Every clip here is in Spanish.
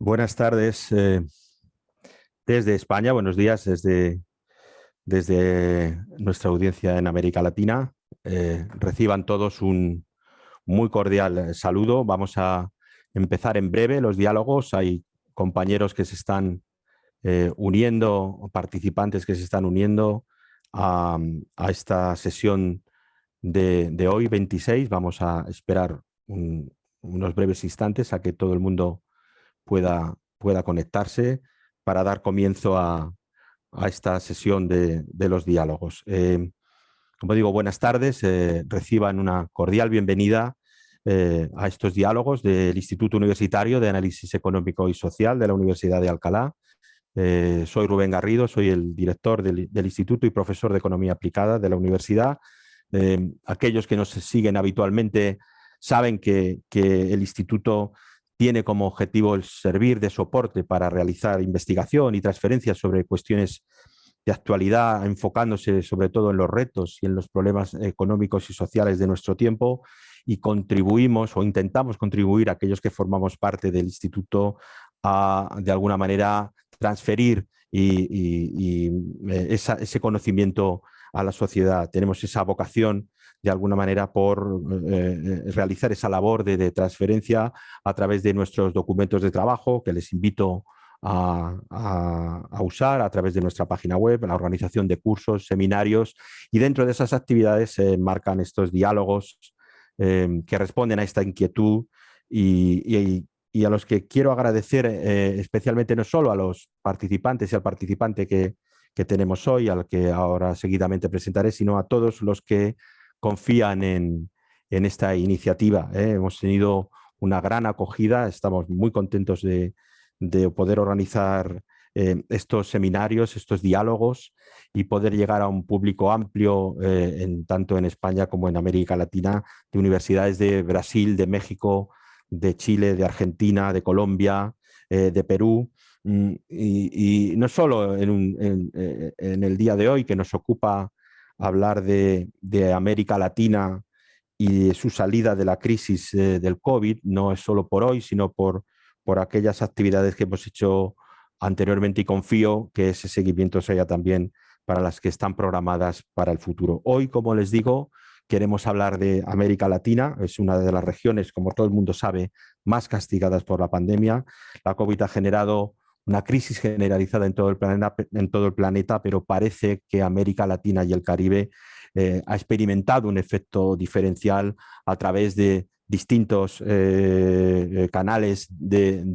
Buenas tardes desde España, buenos días desde nuestra audiencia en América Latina. Reciban todos un muy cordial saludo. Vamos a empezar en breve los diálogos. Hay compañeros que se están uniendo, participantes que se están uniendo a esta sesión de hoy, 26. Vamos a esperar unos breves instantes a que todo el mundo pueda conectarse para dar comienzo a esta sesión de los diálogos. Como digo, buenas tardes, reciban una cordial bienvenida a estos diálogos del Instituto Universitario de Análisis Económico y Social de la Universidad de Alcalá. Soy Rubén Garrido, soy el director del Instituto y profesor de Economía Aplicada de la universidad. Aquellos que nos siguen habitualmente saben que el Instituto tiene como objetivo el servir de soporte para realizar investigación y transferencias sobre cuestiones de actualidad, enfocándose sobre todo en los retos y en los problemas económicos y sociales de nuestro tiempo, y contribuimos o intentamos contribuir a aquellos que formamos parte del instituto a, de alguna manera, transferir ese conocimiento a la sociedad. Tenemos esa vocación de alguna manera por realizar esa labor de transferencia a través de nuestros documentos de trabajo, que les invito a usar a través de nuestra página web, la organización de cursos, seminarios, y dentro de esas actividades se marcan estos diálogos que responden a esta inquietud y a los que quiero agradecer especialmente no solo a los participantes y al participante que tenemos hoy, al que ahora seguidamente presentaré, sino a todos los que confían en esta iniciativa. Hemos tenido una gran acogida, estamos muy contentos de poder organizar estos seminarios, estos diálogos y poder llegar a un público amplio, tanto en España como en América Latina, de universidades de Brasil, de México, de Chile, de Argentina, de Colombia, de Perú. Y no solo en el día de hoy, que nos ocupa hablar de América Latina y de su salida de la crisis del COVID, no es solo por hoy, sino por aquellas actividades que hemos hecho anteriormente, y confío que ese seguimiento sea también para las que están programadas para el futuro. Hoy, como les digo, queremos hablar de América Latina. Es una de las regiones, como todo el mundo sabe, más castigadas por la pandemia. La COVID ha generado una crisis generalizada en todo el planeta, pero parece que América Latina y el Caribe ha experimentado un efecto diferencial a través de distintos canales de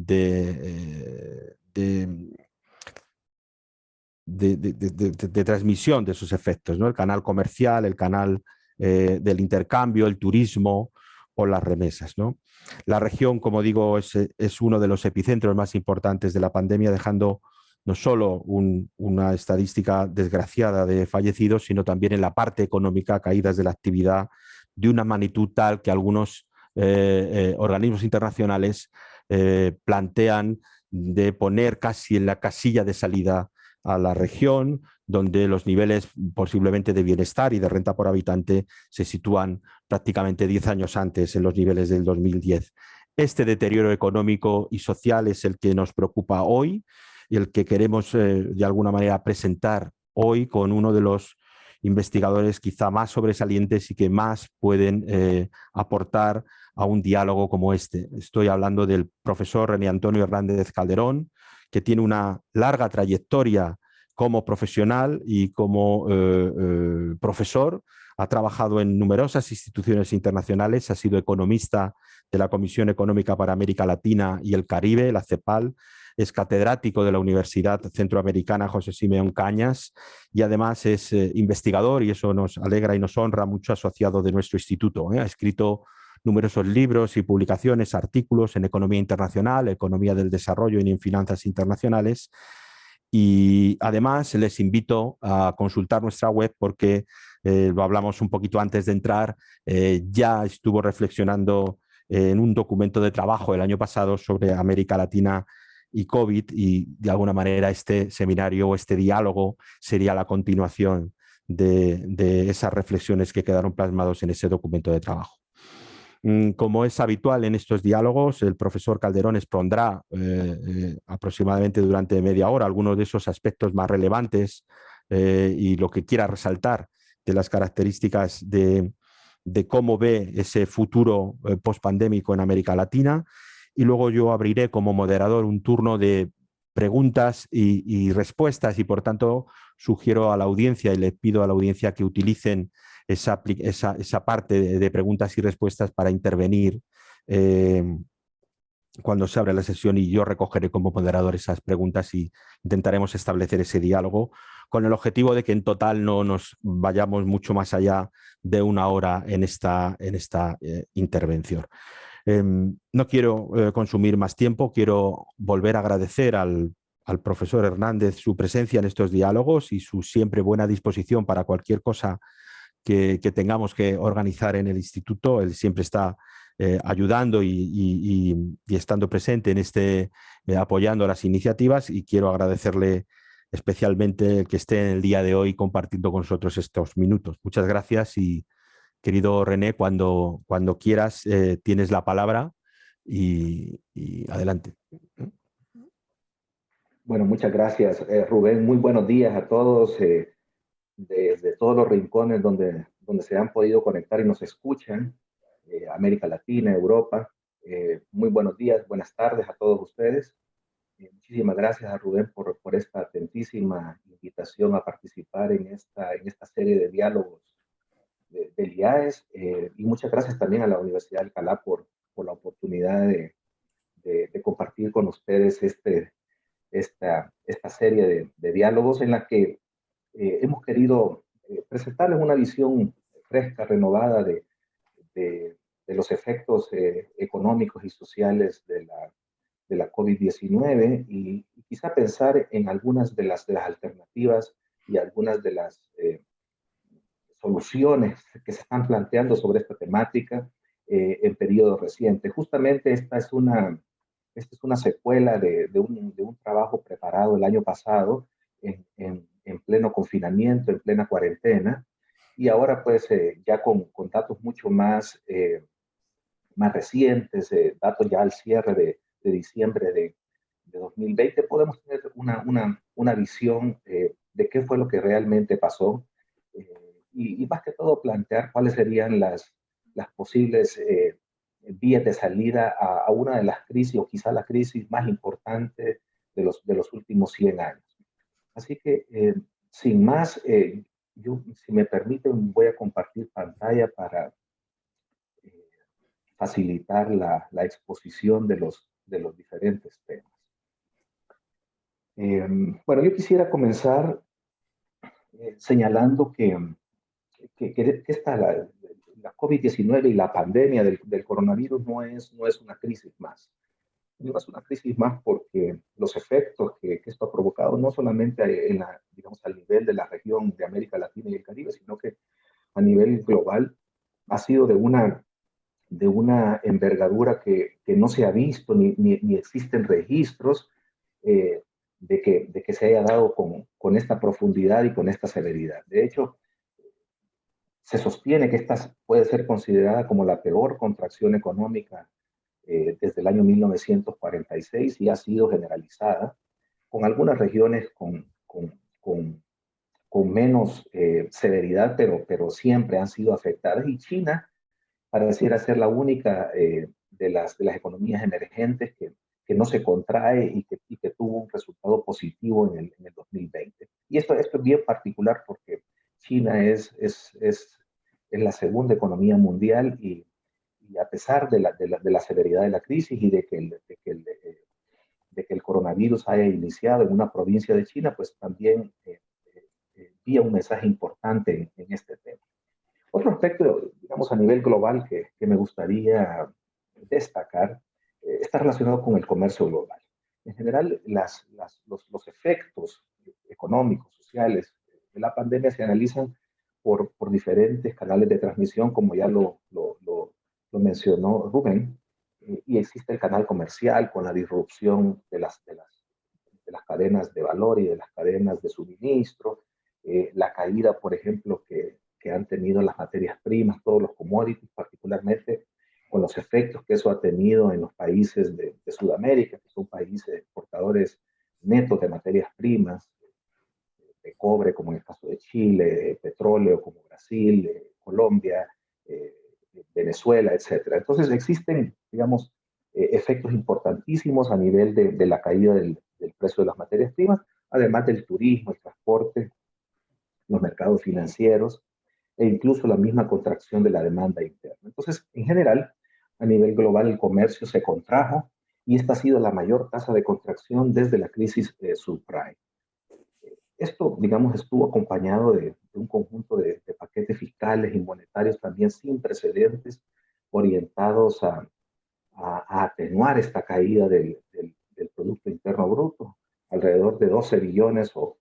transmisión de esos efectos, ¿no? El canal comercial, el canal del intercambio, el turismo o las remesas, ¿no? La región, como digo, es uno de los epicentros más importantes de la pandemia, dejando no solo una estadística desgraciada de fallecidos, sino también en la parte económica, caídas de la actividad de una magnitud tal que algunos organismos internacionales plantean de poner casi en la casilla de salida a la región, donde los niveles posiblemente de bienestar y de renta por habitante se sitúan prácticamente 10 años antes, en los niveles del 2010. Este deterioro económico y social es el que nos preocupa hoy y el que queremos de alguna manera presentar hoy con uno de los investigadores quizá más sobresalientes y que más pueden aportar a un diálogo como este. Estoy hablando del profesor René Antonio Hernández Calderón, que tiene una larga trayectoria como profesional y como profesor. Ha trabajado en numerosas instituciones internacionales, ha sido economista de la Comisión Económica para América Latina y el Caribe, la CEPAL, es catedrático de la Universidad Centroamericana José Simeón Cañas y además es investigador, y eso nos alegra y nos honra mucho, asociado de nuestro instituto. Ha escrito numerosos libros y publicaciones, artículos en economía internacional, economía del desarrollo y en finanzas internacionales. Y además les invito a consultar nuestra web porque lo hablamos un poquito antes de entrar, ya estuvo reflexionando en un documento de trabajo el año pasado sobre América Latina y COVID, y de alguna manera este seminario o este diálogo sería la continuación de esas reflexiones que quedaron plasmados en ese documento de trabajo. Como es habitual en estos diálogos, el profesor Calderón expondrá aproximadamente durante media hora algunos de esos aspectos más relevantes y lo que quiera resaltar de las características de cómo ve ese futuro pospandémico en América Latina. Y luego yo abriré como moderador un turno de preguntas y respuestas y por tanto sugiero a la audiencia y le pido a la audiencia que utilicen esa parte de preguntas y respuestas para intervenir eh, cuando se abre la sesión y yo recogeré como moderador esas preguntas y intentaremos establecer ese diálogo con el objetivo de que en total no nos vayamos mucho más allá de una hora en esta intervención. No quiero consumir más tiempo, quiero volver a agradecer al profesor Hernández su presencia en estos diálogos y su siempre buena disposición para cualquier cosa que tengamos que organizar en el instituto. Él siempre está ayudando y estando presente en apoyando las iniciativas y quiero agradecerle especialmente el que esté en el día de hoy compartiendo con nosotros estos minutos. Muchas gracias y querido René, cuando quieras tienes la palabra y adelante. Bueno, muchas gracias, Rubén. Muy buenos días a todos desde todos los rincones donde se han podido conectar y nos escuchan, América Latina, Europa. Muy buenos días, buenas tardes a todos ustedes. Muchísimas gracias a Rubén por esta atentísima invitación a participar en esta serie de diálogos del IAES, y muchas gracias también a la Universidad de Alcalá por la oportunidad de compartir con ustedes esta serie de diálogos en la que hemos querido presentarles una visión fresca, renovada de los efectos económicos y sociales de la COVID-19 y quizá pensar en algunas de las alternativas y algunas de las soluciones que se están planteando sobre esta temática en periodos recientes. Justamente esta es una secuela de un trabajo preparado el año pasado en pleno confinamiento, en plena cuarentena, y ahora pues ya con datos mucho más recientes, datos ya al cierre de diciembre de 2020, podemos tener una visión de qué fue lo que realmente pasó y más que todo plantear cuáles serían las posibles vías de salida a una de las crisis o quizá la crisis más importante de los últimos 100 años. Así que, sin más, yo, si me permiten, voy a compartir pantalla para facilitar la exposición de los diferentes temas. Bueno, yo quisiera comenzar señalando que la COVID-19 y la pandemia del coronavirus no es una crisis más. No es una crisis más porque los efectos que esto ha provocado no solamente digamos, al nivel de la región de América Latina y el Caribe, sino que a nivel global ha sido de una envergadura que no se ha visto ni existen registros de que se haya dado con esta profundidad y con esta severidad. De hecho, se sostiene que esta puede ser considerada como la peor contracción económica desde el año 1946 y ha sido generalizada, con algunas regiones con menos severidad, pero siempre han sido afectadas. Y China pareciera ser la única de las economías emergentes que no se contrae y que tuvo un resultado positivo en el 2020. Y esto es bien particular porque China es la segunda economía mundial y a pesar de la severidad de la crisis y de que el coronavirus haya iniciado en una provincia de China, pues también envía un mensaje importante en este tema. Otro aspecto, digamos, a nivel global que me gustaría destacar está relacionado con el comercio global. En general, los efectos económicos, sociales de la pandemia se analizan por diferentes canales de transmisión, como ya lo mencionó Rubén, y existe el canal comercial con la disrupción de las cadenas de valor y de las cadenas de suministro, la caída, por ejemplo, que han tenido las materias primas, todos los commodities, particularmente con los efectos que eso ha tenido en los países de Sudamérica, que son países exportadores netos de materias primas, de cobre, como en el caso de Chile, de petróleo, como Brasil, Colombia, eh, Venezuela, etcétera. Entonces existen, digamos, efectos importantísimos a nivel de la caída del precio de las materias primas, además del turismo, el transporte, los mercados financieros e incluso la misma contracción de la demanda interna. Entonces, en general, a nivel global el comercio se contrajo y esta ha sido la mayor tasa de contracción desde la crisis subprime. Esto, digamos, estuvo acompañado de un conjunto de paquetes fiscales y monetarios también sin precedentes, orientados a atenuar esta caída del Producto Interno Bruto, alrededor de 12 billones o,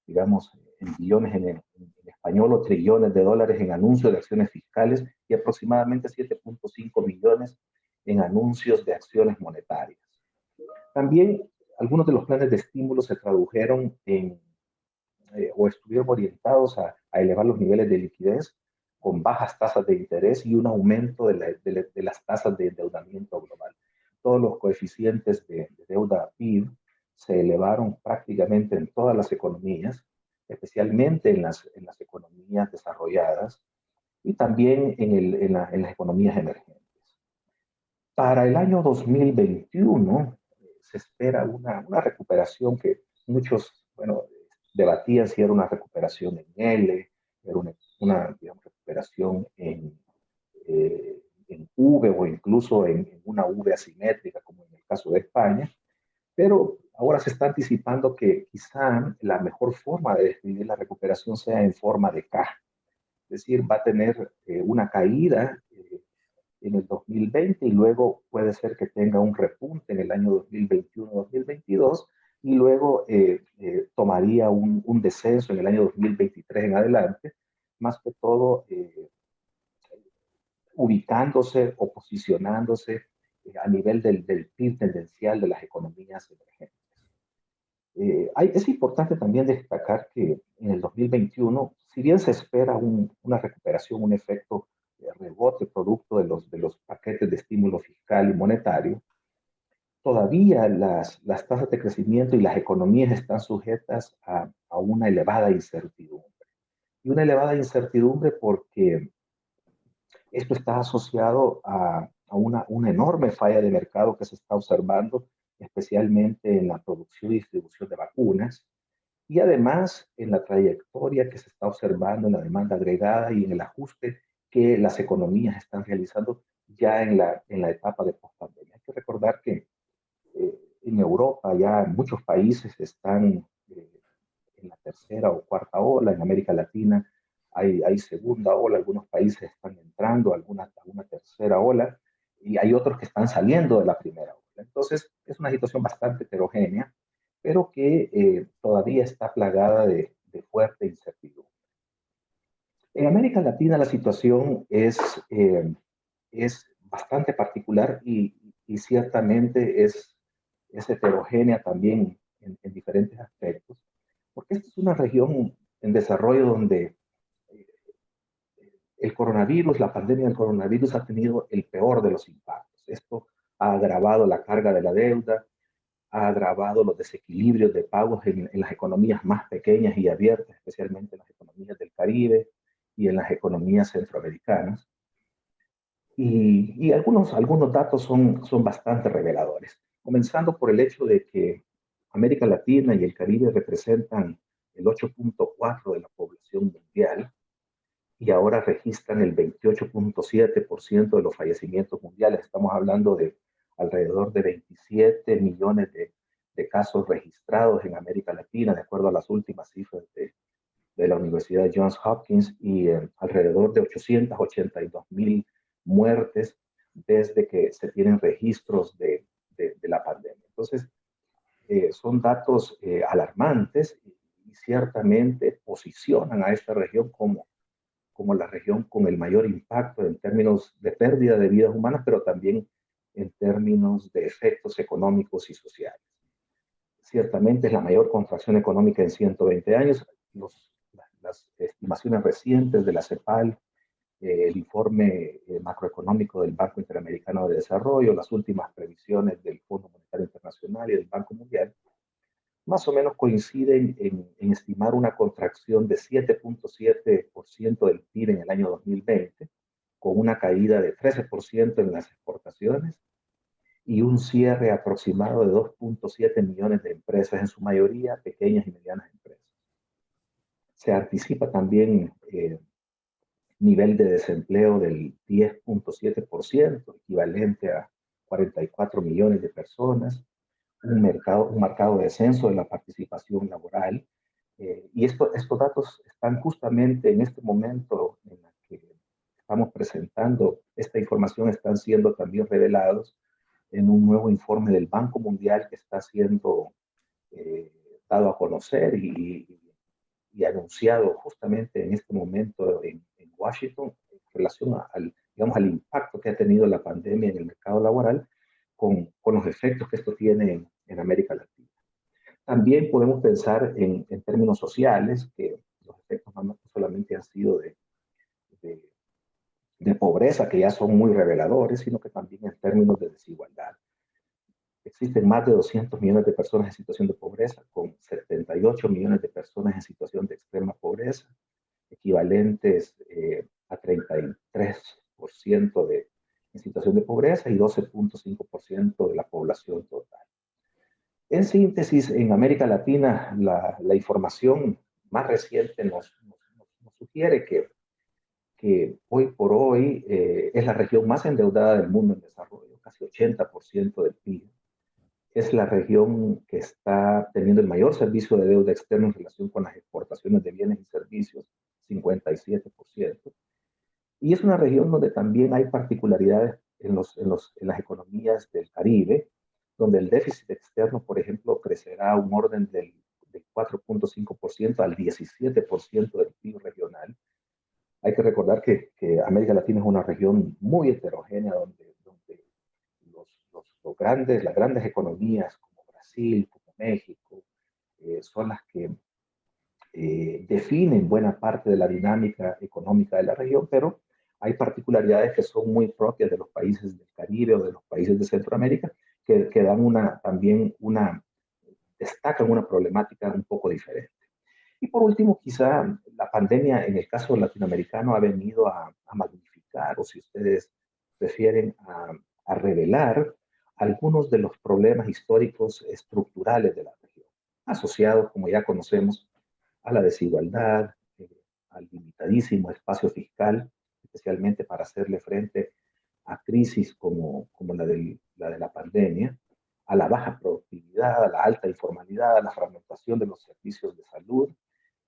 digamos, en billones en español o trillones de dólares en anuncios de acciones fiscales y aproximadamente 7.5 billones en anuncios de acciones monetarias. También algunos de los planes de estímulo se tradujeron o estuvieron orientados a elevar los niveles de liquidez con bajas tasas de interés y un aumento de las tasas de endeudamiento global. Todos los coeficientes de deuda PIB se elevaron prácticamente en todas las economías, especialmente en las economías desarrolladas y también en las economías emergentes. Para el año 2021 se espera una recuperación que muchos, bueno, debatían si era una recuperación en L, era una digamos, recuperación en V o incluso en una V asimétrica, como en el caso de España, pero ahora se está anticipando que quizá la mejor forma de describir la recuperación sea en forma de K, es decir, va a tener una caída en el 2020 y luego puede ser que tenga un repunte en el año 2021-2022 y luego tomaría un descenso en el año 2023 en adelante, más que todo ubicándose o posicionándose a nivel del PIB tendencial de las economías emergentes. Es importante también destacar que en el 2021, si bien se espera una recuperación, un efecto de rebote producto de los paquetes de estímulo fiscal y monetario, todavía las tasas de crecimiento y las economías están sujetas a una elevada incertidumbre. Y una elevada incertidumbre porque esto está asociado a una enorme falla de mercado que se está observando, especialmente en la producción y distribución de vacunas, y además en la trayectoria que se está observando en la demanda agregada y en el ajuste que las economías están realizando ya en la etapa de pospandemia. Hay que recordar que en Europa ya muchos países están en la tercera o cuarta ola, en América Latina hay segunda ola, algunos países están entrando a una tercera ola y hay otros que están saliendo de la primera ola. Entonces es una situación bastante heterogénea, pero que todavía está plagada de fuerte incertidumbre. En América Latina la situación es bastante particular y ciertamente es heterogénea también en diferentes aspectos, porque esta es una región en desarrollo donde el coronavirus, la pandemia del coronavirus ha tenido el peor de los impactos. Esto ha agravado la carga de la deuda, ha agravado los desequilibrios de pagos en las economías más pequeñas y abiertas, especialmente en las economías del Caribe y en las economías centroamericanas. Y algunos datos son bastante reveladores, comenzando por el hecho de que América Latina y el Caribe representan el 8.4% de la población mundial y ahora registran el 28.7% de los fallecimientos mundiales. Estamos hablando de alrededor de 27 millones de casos registrados en América Latina, de acuerdo a las últimas cifras de la Universidad de Johns Hopkins, y alrededor de 882,000 muertes desde que se tienen registros de la pandemia. Entonces, son datos alarmantes y ciertamente posicionan a esta región como la región con el mayor impacto en términos de pérdida de vidas humanas, pero también en términos de efectos económicos y sociales. Ciertamente es la mayor contracción económica en 120 años. Las estimaciones recientes de la CEPAL el informe macroeconómico del Banco Interamericano de Desarrollo, las últimas previsiones del Fondo Monetario Internacional y del Banco Mundial, más o menos coinciden en estimar una contracción de 7.7% del PIB en el año 2020, con una caída de 13% en las exportaciones y un cierre aproximado de 2.7 millones de empresas, en su mayoría pequeñas y medianas empresas. Se anticipa también nivel de desempleo del 10.7%, equivalente a 44 millones de personas, un marcado descenso de la participación laboral. Y estos datos están justamente en este momento en el que estamos presentando esta información, están siendo también revelados en un nuevo informe del Banco Mundial que está siendo dado a conocer y anunciado justamente en este momento en Washington en relación digamos, al impacto que ha tenido la pandemia en el mercado laboral con los efectos que esto tiene en América Latina. También podemos pensar en términos sociales, que los efectos no solamente han sido de pobreza, que ya son muy reveladores, sino que también en términos de desigualdad. Existen más de 200 millones de personas en situación de pobreza, con 78 millones de personas en situación de extrema pobreza, equivalentes a 33% en situación de pobreza y 12.5% de la población total. En síntesis, en América Latina, la información más reciente nos sugiere que hoy por hoy es la región más endeudada del mundo en desarrollo, casi 80% del PIB. Es la región que está teniendo el mayor servicio de deuda externa en relación con las exportaciones de bienes y servicios, 57%. Y es una región donde también hay particularidades en las economías del Caribe, donde el déficit externo, por ejemplo, crecerá a un orden del 4.5% al 17% del PIB regional. Hay que recordar que América Latina es una región muy heterogénea, donde las grandes economías como Brasil, como México, son las que definen buena parte de la dinámica económica de la región, pero hay particularidades que son muy propias de los países del Caribe o de los países de Centroamérica que dan destacan una problemática un poco diferente. Y por último, quizá la pandemia en el caso latinoamericano ha venido a magnificar, o si ustedes prefieren, a revelar algunos de los problemas históricos estructurales de la región, asociados, como ya conocemos, a la desigualdad, al limitadísimo espacio fiscal, especialmente para hacerle frente a crisis como la de la pandemia, a la baja productividad, a la alta informalidad, a la fragmentación de los servicios de salud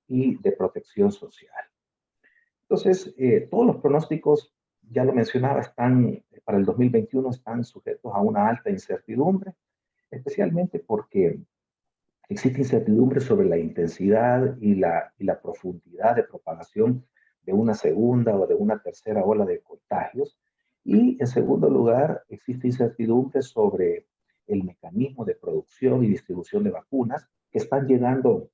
y de protección social. Entonces, todos los pronósticos, ya lo mencionaba, para el 2021 están sujetos a una alta incertidumbre, especialmente porque existe incertidumbre sobre la intensidad y la profundidad de propagación de una segunda o de una tercera ola de contagios. Y en segundo lugar, existe incertidumbre sobre el mecanismo de producción y distribución de vacunas que están llegando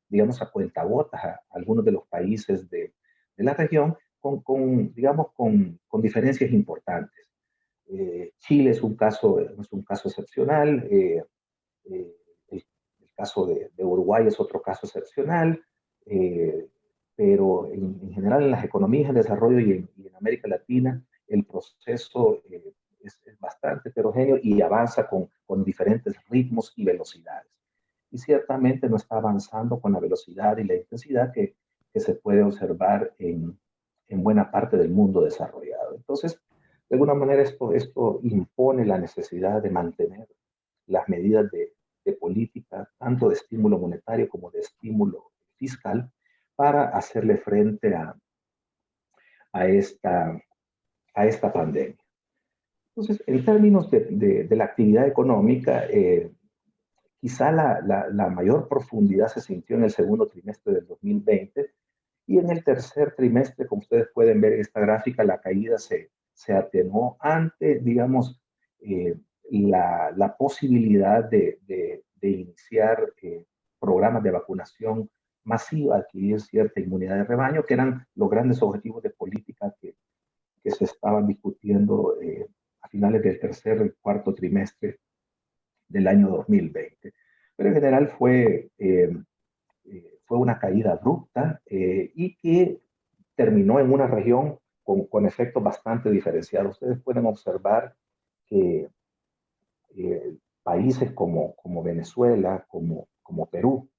digamos, a cuentagotas a algunos de los países de la región con diferencias importantes. Chile es un caso excepcional. El caso de Uruguay es otro caso excepcional, pero en general en las economías en desarrollo y en América Latina el proceso es bastante heterogéneo y avanza con diferentes ritmos y velocidades. Y ciertamente no está avanzando con la velocidad y la intensidad que se puede observar en buena parte del mundo desarrollado. Entonces, de alguna manera esto impone la necesidad de mantener las medidas de política, tanto de estímulo monetario como de estímulo fiscal, para hacerle frente a esta pandemia. Entonces, en términos de la actividad económica, quizá la mayor profundidad se sintió en el segundo trimestre del 2020 y en el tercer trimestre, como ustedes pueden ver en esta gráfica, la caída se atenuó ante, digamos, la posibilidad de iniciar programas de vacunación masiva, adquirir cierta inmunidad de rebaño, que eran los grandes objetivos de política que que se estaban discutiendo a finales del tercer y cuarto trimestre del año 2020. Pero en general fue una caída abrupta y que terminó en una región con efectos bastante diferenciados. Ustedes pueden observar que países como Venezuela, como Perú,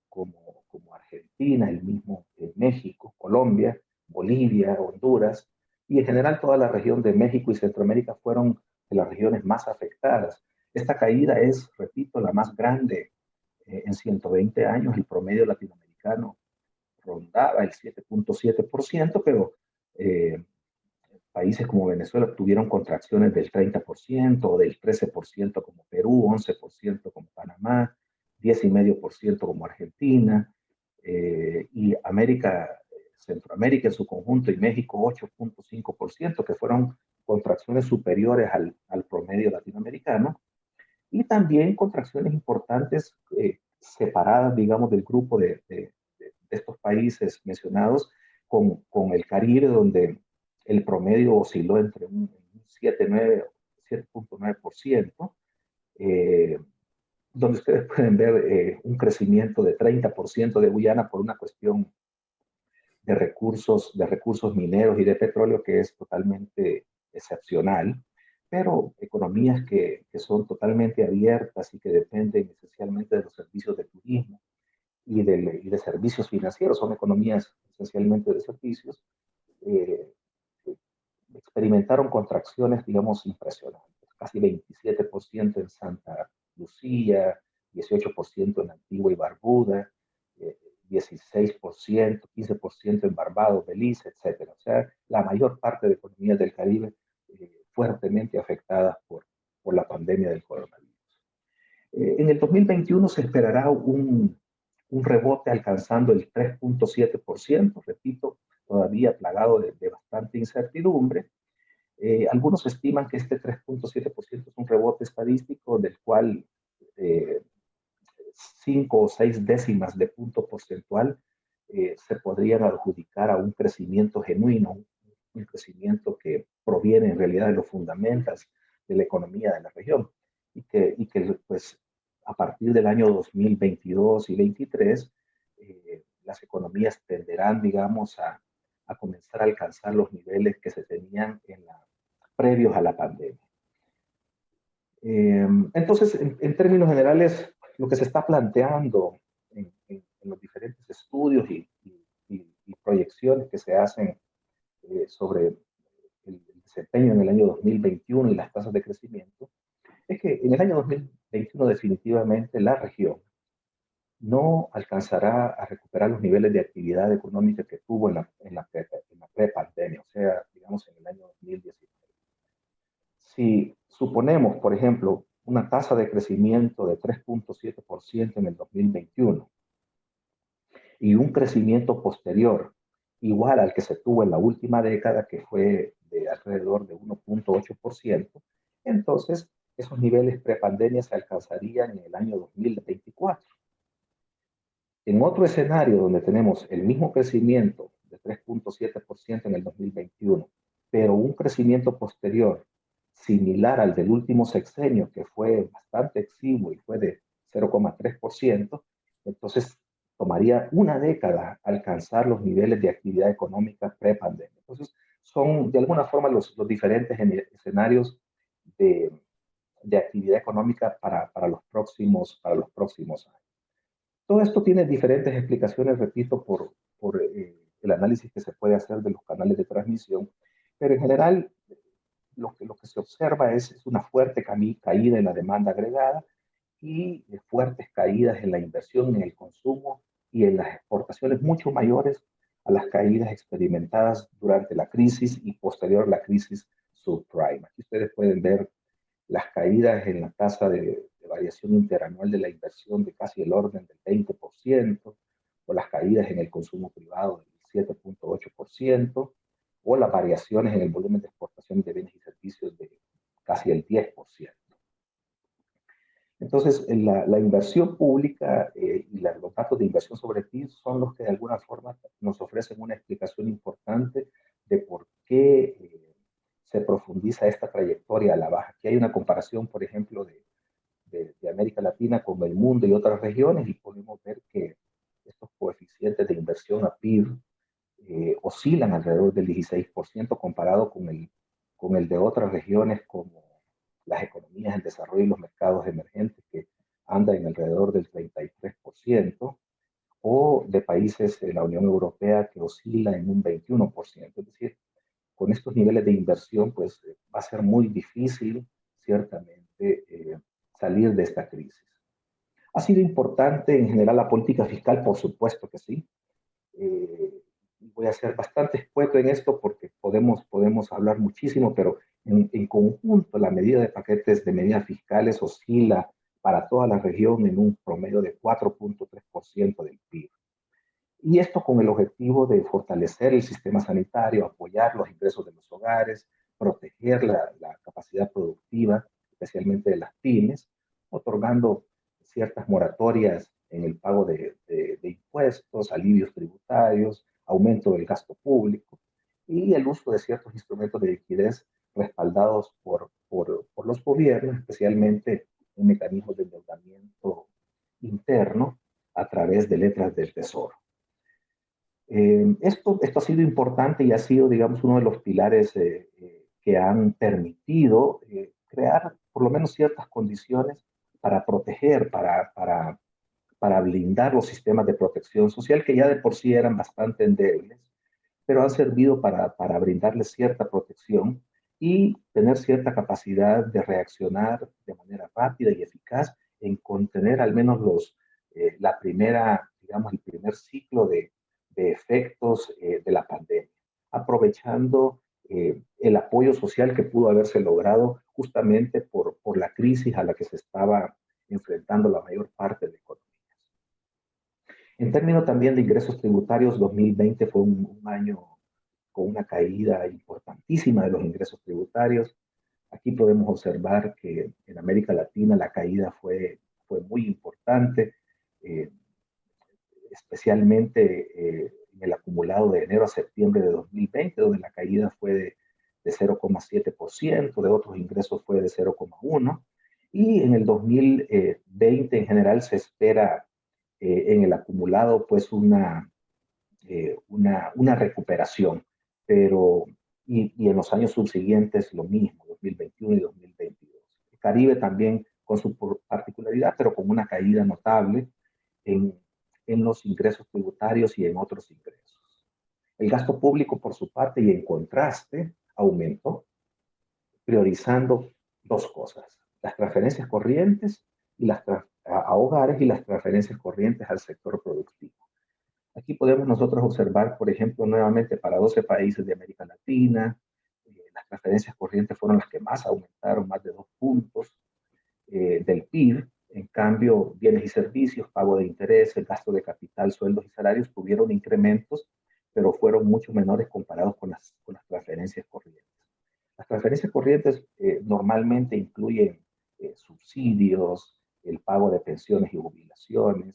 como Argentina, el mismo México, Colombia, Bolivia, Honduras, y en general toda la región de México y Centroamérica fueron de las regiones más afectadas. Esta caída es, repito, la más grande en 120 años. El promedio latinoamericano rondaba el 7.7%, pero eh, países como Venezuela tuvieron contracciones del 30% o del 13% como Perú, 11% como Panamá, 10,5% como Argentina, y Centroamérica en su conjunto y México 8.5%, que fueron contracciones superiores al promedio latinoamericano, y también contracciones importantes separadas, digamos, del grupo de estos países mencionados con el Caribe, donde el promedio osciló entre un 7.9%, donde ustedes pueden ver un crecimiento de 30% de Guyana por una cuestión de recursos mineros y de petróleo que es totalmente excepcional, pero economías que son totalmente abiertas y que dependen esencialmente de los servicios de turismo y de servicios financieros, son economías esencialmente de servicios, eh, experimentaron contracciones, digamos, impresionantes, casi 27% en Santa Lucía, 18% en Antigua y Barbuda, 16%, 15% en Barbados, Belice, etc. O sea, la mayor parte de economías del Caribe fuertemente afectadas por la pandemia del coronavirus. En el 2021 se esperará un rebote alcanzando el 3.7%, repito, todavía plagado de bastante incertidumbre. Algunos estiman que este 3.7% es un rebote estadístico del cual 5 o 6 décimas de punto porcentual se podrían adjudicar a un crecimiento genuino, un crecimiento que proviene en realidad de los fundamentos de la economía de la región y que pues a partir del año 2022 y 2023 las economías tenderán, digamos, a comenzar a alcanzar los niveles que se tenían previos a la pandemia. Entonces, en términos generales, lo que se está planteando en los diferentes estudios y proyecciones que se hacen sobre el desempeño en el año 2021 y las tasas de crecimiento, es que en el año 2021 definitivamente la región no alcanzará a recuperar los niveles de actividad económica que tuvo en la pre-pandemia, o sea, digamos en el año 2019. Si suponemos, por ejemplo, una tasa de crecimiento de 3.7% en el 2021 y un crecimiento posterior igual al que se tuvo en la última década, que fue de alrededor de 1.8%, entonces esos niveles prepandemia se alcanzarían en el año 2024. En otro escenario donde tenemos el mismo crecimiento de 3.7% en el 2021, pero un crecimiento posterior similar al del último sexenio, que fue bastante exiguo y fue de 0,3%, entonces tomaría una década alcanzar los niveles de actividad económica pre-pandemia. Entonces, son de alguna forma los diferentes escenarios de actividad económica para los próximos años. Todo esto tiene diferentes explicaciones, repito, por el análisis que se puede hacer de los canales de transmisión, pero en general lo que se observa es una fuerte caída en la demanda agregada y fuertes caídas en la inversión, en el consumo y en las exportaciones mucho mayores a las caídas experimentadas durante la crisis y posterior a la crisis subprime. Aquí ustedes pueden ver las caídas en la tasa de variación interanual de la inversión de casi el orden del 20%, o las caídas en el consumo privado del 7.8%, o las variaciones en el volumen de exportación de bienes y servicios de casi el 10%. Entonces, la inversión pública y los datos de inversión sobre PIB son los que de alguna forma nos ofrecen una explicación importante de por qué se profundiza esta trayectoria a la baja. Aquí hay una comparación, por ejemplo, de América Latina con el mundo y otras regiones, y podemos ver que estos coeficientes de inversión a PIB oscilan alrededor del 16% comparado con el de otras regiones como las economías en desarrollo y los mercados emergentes, que anda en alrededor del 33%, o de países de la Unión Europea que oscila en un 21%. Es decir, con estos niveles de inversión, pues va a ser muy difícil, ciertamente, salir de esta crisis. ¿Ha sido importante en general la política fiscal? Por supuesto que sí. Voy a ser bastante escueto en esto porque podemos hablar muchísimo, pero en conjunto la medida de paquetes de medidas fiscales oscila para toda la región en un promedio de 4.3% del PIB. Y esto con el objetivo de fortalecer el sistema sanitario, apoyar los ingresos de los hogares, proteger la capacidad productiva, especialmente de las pymes, otorgando ciertas moratorias en el pago de impuestos, alivios tributarios, aumento del gasto público y el uso de ciertos instrumentos de liquidez respaldados por los gobiernos, especialmente un mecanismo de endeudamiento interno a través de letras del Tesoro. Esto ha sido importante y ha sido, digamos, uno de los pilares que han permitido crear por lo menos ciertas condiciones para proteger, para blindar los sistemas de protección social que ya de por sí eran bastante endebles, pero han servido para brindarles cierta protección y tener cierta capacidad de reaccionar de manera rápida y eficaz en contener al menos la primera, digamos, el primer ciclo de efectos de la pandemia, aprovechando el apoyo social que pudo haberse logrado justamente por la crisis a la que se estaba enfrentando la mayor parte de economías. En términos también de ingresos tributarios, 2020 fue un año con una caída importantísima de los ingresos tributarios. Aquí podemos observar que en América Latina la caída fue muy importante, especialmente en el acumulado de enero a septiembre de 2020, donde la caída fue de 0,7%, de otros ingresos fue de 0,1%, y en el 2020 en general se espera en el acumulado pues una recuperación, pero y en los años subsiguientes lo mismo, 2021 y 2022. El Caribe también con su particularidad, pero con una caída notable en los ingresos tributarios y en otros ingresos. El gasto público, por su parte, y en contraste, aumentó, priorizando dos cosas: las transferencias corrientes y a hogares y las transferencias corrientes al sector productivo. Aquí podemos nosotros observar, por ejemplo, nuevamente para 12 países de América Latina, las transferencias corrientes fueron las que más aumentaron, más de 2 puntos del PIB. En cambio, bienes y servicios, pago de intereses, gasto de capital, sueldos y salarios tuvieron incrementos, pero fueron mucho menores comparados con las transferencias corrientes. Las transferencias corrientes normalmente incluyen subsidios, el pago de pensiones y jubilaciones,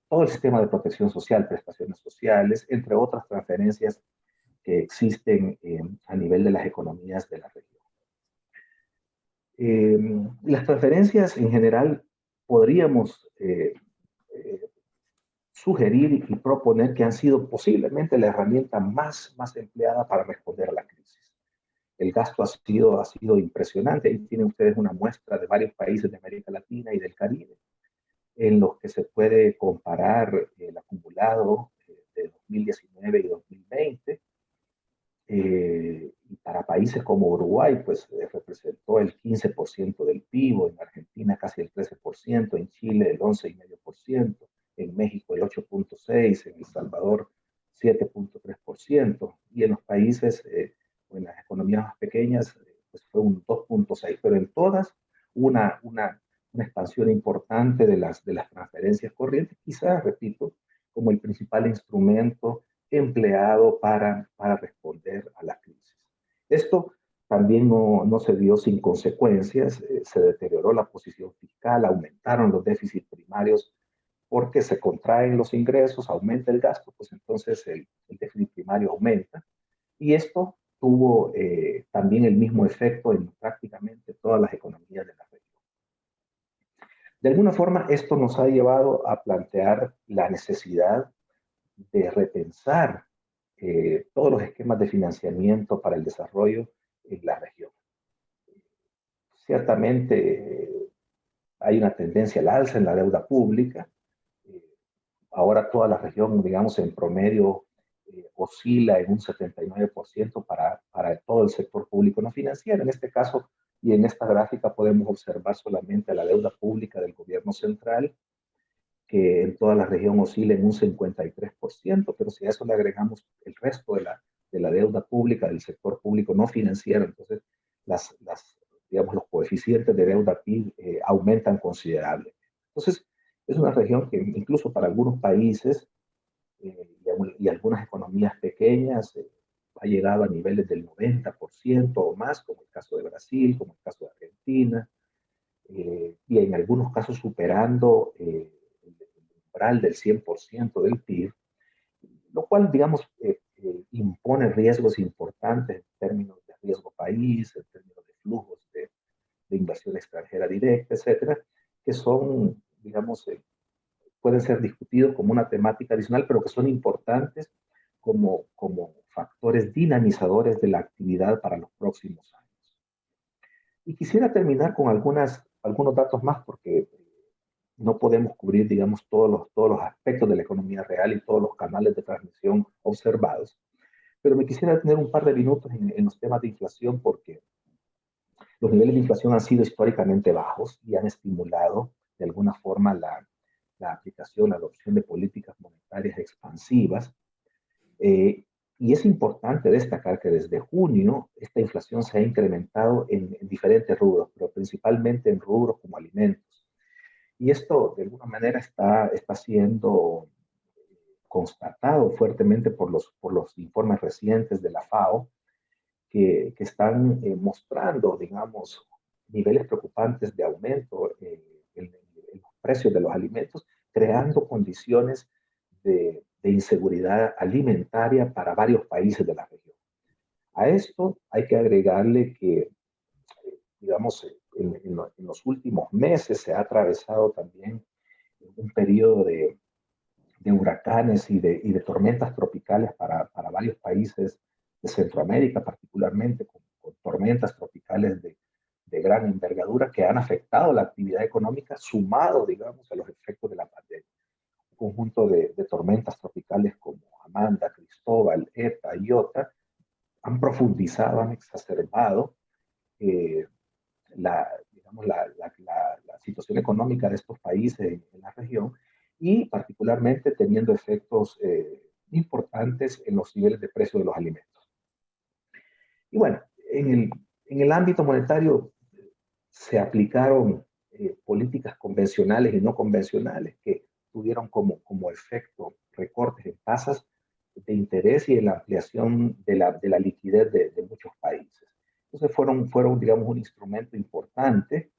todo el sistema de protección social, prestaciones sociales, entre otras transferencias que existen a nivel de las economías de la región. Las transferencias en general podríamos sugerir y proponer que han sido posiblemente la herramienta más empleada para responder a la crisis. El gasto ha sido impresionante. Ahí tienen ustedes una muestra de varios países de América Latina y del Caribe, en los que se puede comparar el acumulado de 2019 y 2020. Y para países como Uruguay, pues representó el 15% del PIB, en Argentina casi el 13%, en Chile el 11,5%, en México el 8,6%, en El Salvador 7,3%, y en los países o en las economías más pequeñas pues fue un 2,6%, pero en todas una expansión importante de las transferencias corrientes, quizás, repito, como el principal instrumento empleado para responder a la crisis. Esto también no se dio sin consecuencias, se deterioró la posición fiscal, aumentaron los déficits primarios porque se contraen los ingresos, aumenta el gasto, pues entonces el déficit primario aumenta, y esto tuvo también el mismo efecto en prácticamente todas las economías de la región. De alguna forma, esto nos ha llevado a plantear la necesidad de repensar todos los esquemas de financiamiento para el desarrollo en la región. Ciertamente hay una tendencia al alza en la deuda pública. Ahora toda la región, digamos, en promedio oscila en un 79% para todo el sector público no financiero. En este caso y en esta gráfica podemos observar solamente la deuda pública del gobierno central, que en toda la región oscila en un 53%, pero si a eso le agregamos el resto de la deuda pública del sector público no financiero, entonces digamos, los coeficientes de deuda PIB aumentan considerablemente. Entonces, es una región que incluso para algunos países y algunas economías pequeñas ha llegado a niveles del 90% o más, como el caso de Brasil, como el caso de Argentina, y en algunos casos superando el umbral del 100% del PIB, lo cual, digamos, impone riesgos importantes en términos de riesgo país, en términos de flujos de inversión extranjera directa, etcétera, que son, digamos, pueden ser discutidos como una temática adicional, pero que son importantes como factores dinamizadores de la actividad para los próximos años. Y quisiera terminar con algunos datos más, porque no podemos cubrir, digamos, todos los aspectos de la economía real y todos los canales de transmisión observados. Pero me quisiera tener un par de minutos en los temas de inflación, porque los niveles de inflación han sido históricamente bajos y han estimulado de alguna forma la aplicación, la adopción de políticas monetarias expansivas. Y es importante destacar que desde junio esta inflación se ha incrementado en diferentes rubros, pero principalmente en rubros como alimentos. Y esto de alguna manera está siendo constatado fuertemente por los informes recientes de la FAO, que están mostrando, digamos, niveles preocupantes de aumento en los precios de los alimentos, creando condiciones de inseguridad alimentaria para varios países de la región. A esto hay que agregarle que, digamos, en los últimos meses se ha atravesado también un periodo de huracanes y de tormentas tropicales para varios países de Centroamérica, particularmente con tormentas tropicales de gran envergadura que han afectado la actividad económica, sumado, digamos, a los efectos de la pandemia. Un conjunto de tormentas tropicales como Amanda, Cristóbal, Eta y Iota han profundizado, han exacerbado digamos, la situación económica de estos países en la región, y particularmente teniendo efectos importantes en los niveles de precio de los alimentos. Y bueno, en el ámbito monetario se aplicaron políticas convencionales y no convencionales que tuvieron como efecto recortes en tasas de interés y en la ampliación de la liquidez de muchos países. Entonces fueron, digamos, un instrumento importante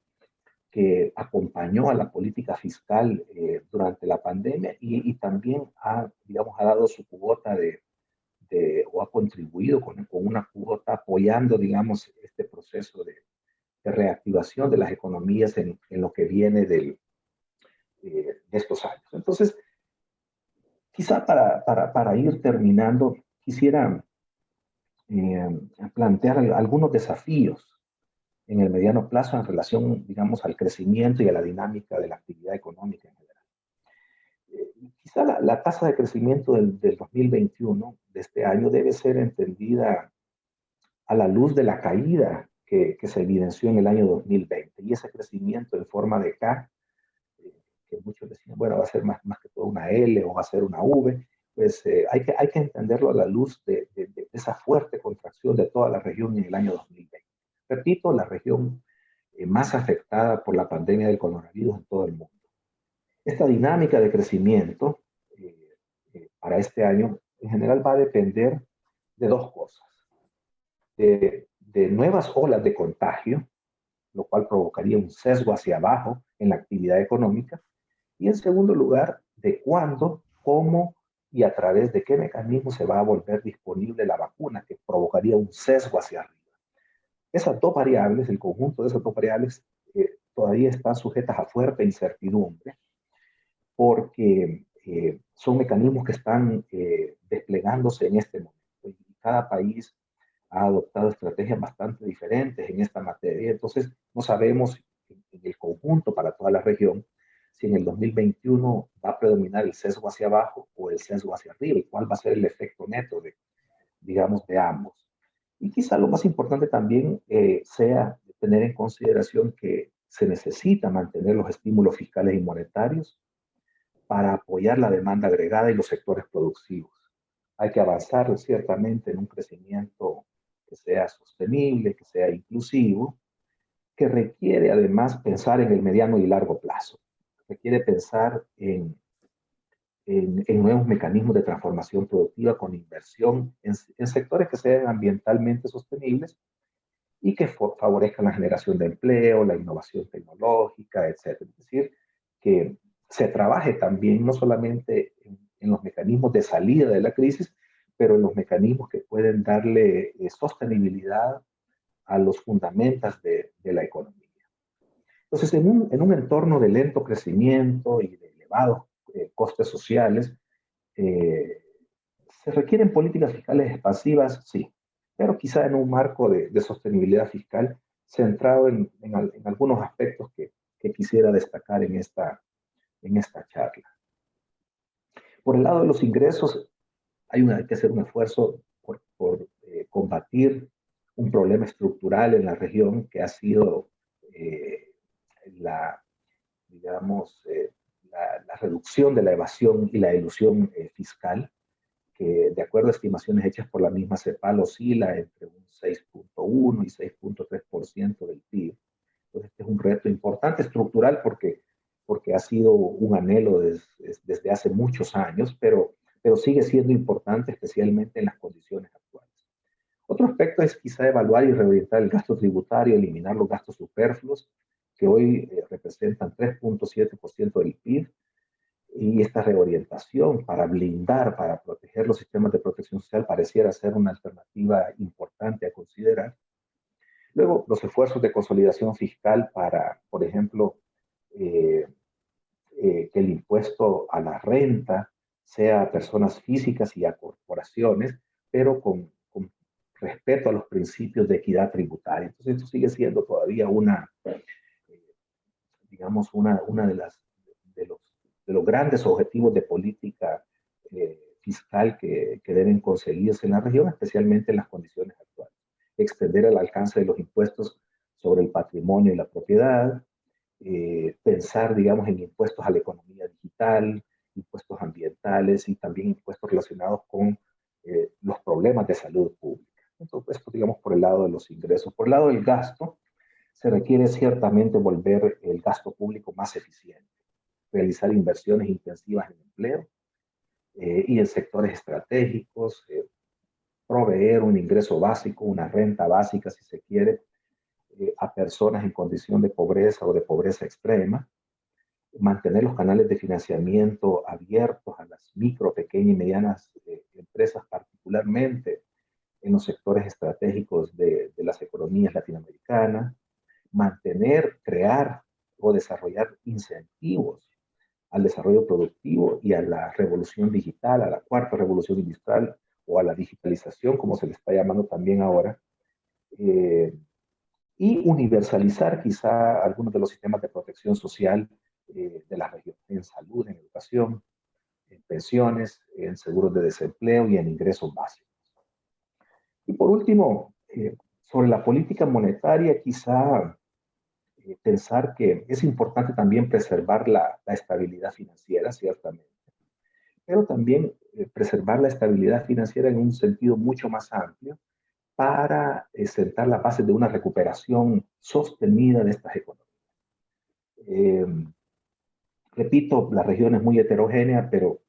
que acompañó a la política fiscal durante la pandemia y también digamos, ha dado su cuota o ha contribuido con una cuota apoyando, digamos, este proceso de reactivación de las economías en lo que viene de estos años. Entonces, quizá para ir terminando, quisiera plantear algunos desafíos en el mediano plazo en relación, digamos, al crecimiento y a la dinámica de la actividad económica en general. Quizá la tasa de crecimiento del 2021, de este año, debe ser entendida a la luz de la caída que se evidenció en el año 2020, y ese crecimiento en forma de K, que muchos decían, bueno, va a ser más que todo una L o va a ser una V, pues hay que entenderlo a la luz de esa fuerte contracción de toda la región en el año 2020. Repito, la región más afectada por la pandemia del coronavirus en todo el mundo. Esta dinámica de crecimiento para este año en general va a depender de dos cosas. De nuevas olas de contagio, lo cual provocaría un sesgo hacia abajo en la actividad económica, y en segundo lugar, de cuándo, cómo y a través de qué mecanismo se va a volver disponible la vacuna, que provocaría un sesgo hacia arriba. Esas dos variables, el conjunto de esas dos variables, todavía están sujetas a fuerte incertidumbre, porque son mecanismos que están desplegándose en este momento. Y cada país ha adoptado estrategias bastante diferentes en esta materia. Entonces, no sabemos en el conjunto para toda la región si en el 2021 va a predominar el sesgo hacia abajo o el sesgo hacia arriba y cuál va a ser el efecto neto de, digamos, de ambos. Y quizá lo más importante también sea tener en consideración que se necesita mantener los estímulos fiscales y monetarios para apoyar la demanda agregada y los sectores productivos. Hay que avanzar ciertamente en un crecimiento que sea sostenible, que sea inclusivo, que requiere además pensar en el mediano y largo plazo. Requiere pensar en nuevos mecanismos de transformación productiva con inversión en sectores que sean ambientalmente sostenibles y que favorezcan la generación de empleo, la innovación tecnológica, etc. Es decir, que se trabaje también no solamente en los mecanismos de salida de la crisis, pero en los mecanismos que pueden darle sostenibilidad a los fundamentos de la economía. Entonces, en un entorno de lento crecimiento y de elevados costes sociales, eh, ¿se requieren políticas fiscales expansivas? Sí, pero quizá en un marco de sostenibilidad fiscal centrado en algunos aspectos que quisiera destacar en esta charla. Por el lado de los ingresos, hay que hacer un esfuerzo por combatir un problema estructural en la región que ha sido eh, la, digamos, la reducción de la evasión y la elusión fiscal, que de acuerdo a estimaciones hechas por la misma CEPAL oscila entre un 6.1 y 6.3% del PIB. Entonces, este es un reto importante estructural porque ha sido un anhelo desde hace muchos años, pero sigue siendo importante especialmente en las condiciones actuales. Otro aspecto es quizá evaluar y reorientar el gasto tributario, eliminar los gastos superfluos, que hoy representan 3.7% del PIB, y esta reorientación para blindar, para proteger los sistemas de protección social pareciera ser una alternativa importante a considerar. Luego, los esfuerzos de consolidación fiscal para, por ejemplo, eh, que el impuesto a la renta sea a personas físicas y a corporaciones, pero con respeto a los principios de equidad tributaria. Entonces, esto sigue siendo todavía digamos, una de los grandes objetivos de política fiscal que deben conseguirse en la región, especialmente en las condiciones actuales. Extender el alcance de los impuestos sobre el patrimonio y la propiedad, pensar, digamos, en impuestos a la economía digital, impuestos ambientales y también impuestos relacionados con los problemas de salud pública. Entonces, esto, digamos, por el lado de los ingresos. Por el lado del gasto, se requiere ciertamente volver el gasto público más eficiente, realizar inversiones intensivas en empleo y en sectores estratégicos, proveer un ingreso básico, una renta básica, si se quiere, a personas en condición de pobreza o de pobreza extrema, mantener los canales de financiamiento abiertos a las micro, pequeñas y medianas empresas, particularmente en los sectores estratégicos de las economías latinoamericanas, mantener, crear o desarrollar incentivos al desarrollo productivo y a la revolución digital, a la cuarta revolución digital o a la digitalización, como se le está llamando también ahora, y universalizar quizá algunos de los sistemas de protección social de la región, en salud, en educación, en pensiones, en seguros de desempleo y en ingresos básicos. Y por último, sobre la política monetaria, quizá pensar que es importante también preservar la estabilidad financiera, ciertamente, pero también preservar la estabilidad financiera en un sentido mucho más amplio para sentar las bases de una recuperación sostenida de estas economías. Eh, Repito, la región es muy heterogénea, pero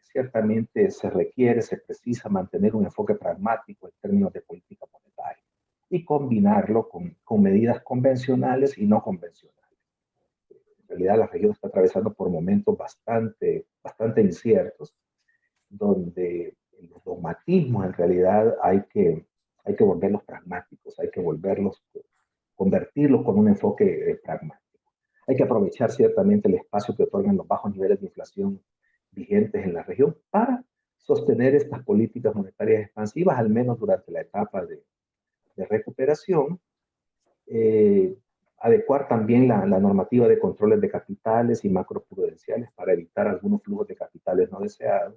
ciertamente se requiere, se precisa mantener un enfoque pragmático en términos de política monetaria y combinarlo con medidas convencionales y no convencionales. En realidad la región está atravesando por momentos bastante inciertos, donde los dogmatismos en realidad hay que volverlos pragmáticos, hay que convertirlos con un enfoque pragmático. Hay que aprovechar ciertamente el espacio que otorgan los bajos niveles de inflación vigentes en la región para sostener estas políticas monetarias expansivas, al menos durante la etapa de recuperación. Adecuar también la normativa de controles de capitales y macroprudenciales para evitar algunos flujos de capitales no deseados.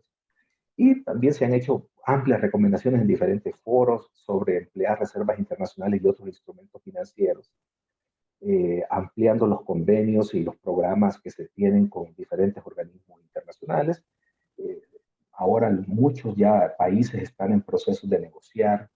Y también se han hecho amplias recomendaciones en diferentes foros sobre emplear reservas internacionales y otros instrumentos financieros, ampliando los convenios y los programas que se tienen con diferentes organismos internacionales. Eh, Ahora muchos ya países están en proceso de negociar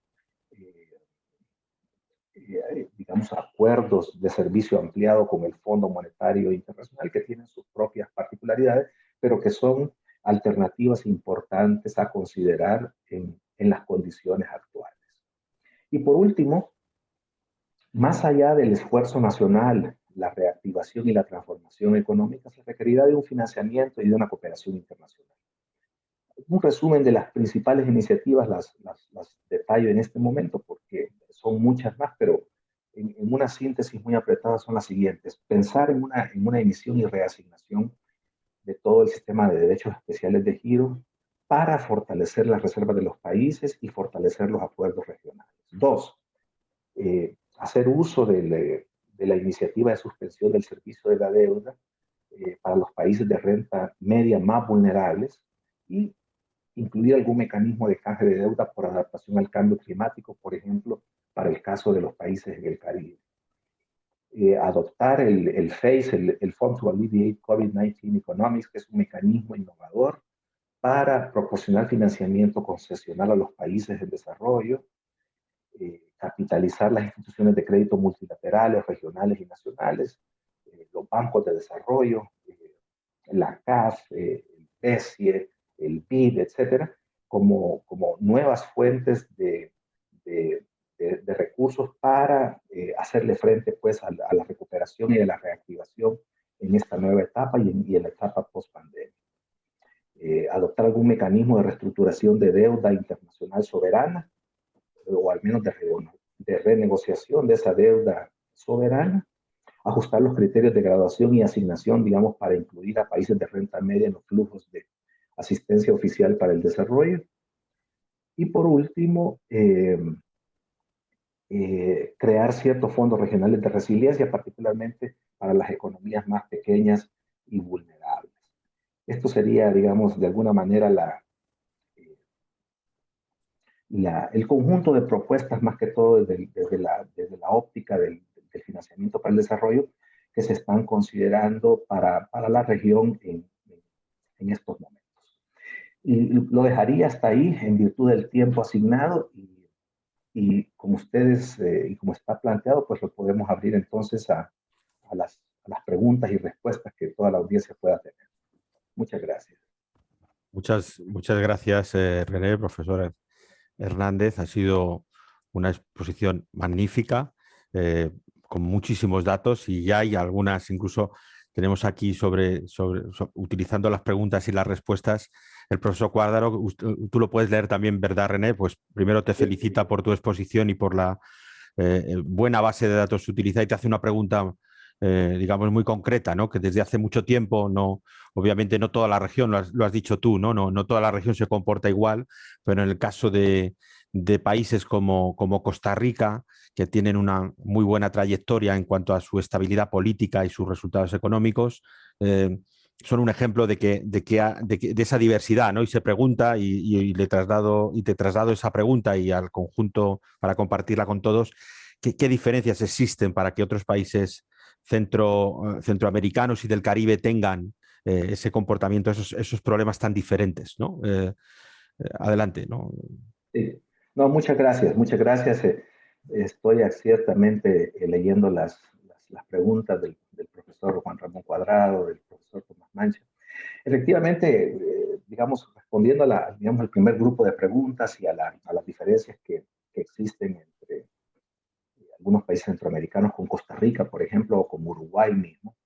digamos, acuerdos de servicio ampliado con el Fondo Monetario Internacional que tienen sus propias particularidades, pero que son alternativas importantes a considerar en las condiciones actuales. Y por último, más allá del esfuerzo nacional, la reactivación y la transformación económica, se requerirá de un financiamiento y de una cooperación internacional. Un resumen de las principales iniciativas las detallo en este momento porque son muchas más, pero en una síntesis muy apretada son las siguientes. Pensar en una emisión y reasignación de todo el sistema de derechos especiales de giro para fortalecer las reservas de los países y fortalecer los acuerdos regionales. Dos, hacer uso de la iniciativa de suspensión del servicio de la deuda para los países de renta media más vulnerables y incluir algún mecanismo de canje de deuda por adaptación al cambio climático, por ejemplo, para el caso de los países en el Caribe. Adoptar el FACE, el Fund to Alleviate COVID-19 Economics, que es un mecanismo innovador para proporcionar financiamiento concesional a los países en desarrollo, capitalizar las instituciones de crédito multilaterales, regionales y nacionales, los bancos de desarrollo, la CAF, el BESIE, el BID, etcétera, como nuevas fuentes de recursos para hacerle frente pues, a la recuperación y a la reactivación en esta nueva etapa y en la etapa post-pandemia. Adoptar algún mecanismo de reestructuración de deuda internacional soberana, o al menos de renegociación de esa deuda soberana, ajustar los criterios de graduación y asignación, digamos, para incluir a países de renta media en los flujos de asistencia oficial para el desarrollo. Y por último, crear ciertos fondos regionales de resiliencia, particularmente para las economías más pequeñas y vulnerables. Esto sería, digamos, de alguna manera el conjunto de propuestas, más que todo desde la óptica del financiamiento para el desarrollo, que se están considerando para la región en estos momentos. Y lo dejaría hasta ahí en virtud del tiempo asignado y como ustedes y como está planteado, pues lo podemos abrir entonces a las preguntas y respuestas que toda la audiencia pueda tener. Muchas gracias. Muchas gracias, René, profesor Hernández. Ha sido una exposición magnífica, con muchísimos datos y ya hay algunas, incluso tenemos aquí utilizando las preguntas y las respuestas. El profesor Cuádaro, tú lo puedes leer también, ¿verdad, René? Pues primero te felicita por tu exposición y por la buena base de datos que utiliza y te hace una pregunta, digamos, muy concreta, ¿no? Que desde hace mucho tiempo, obviamente no toda la región, lo has dicho tú, no toda la región se comporta igual, pero en el caso de países como Costa Rica, que tienen una muy buena trayectoria en cuanto a su estabilidad política y sus resultados económicos, son un ejemplo de esa diversidad, ¿no? Y se pregunta y te traslado esa pregunta y al conjunto para compartirla con todos, ¿qué diferencias existen para que otros países centroamericanos y del Caribe tengan ese comportamiento, esos problemas tan diferentes, ¿no? Adelante, ¿no? Sí. No, muchas gracias, muchas gracias. Estoy ciertamente leyendo las preguntas del profesor Juan Ramón Cuadrado, del profesor Tomás Mancha. Efectivamente, digamos, respondiendo digamos, al primer grupo de preguntas y a las diferencias que existen entre algunos países centroamericanos con Costa Rica, por ejemplo, o con Uruguay mismo,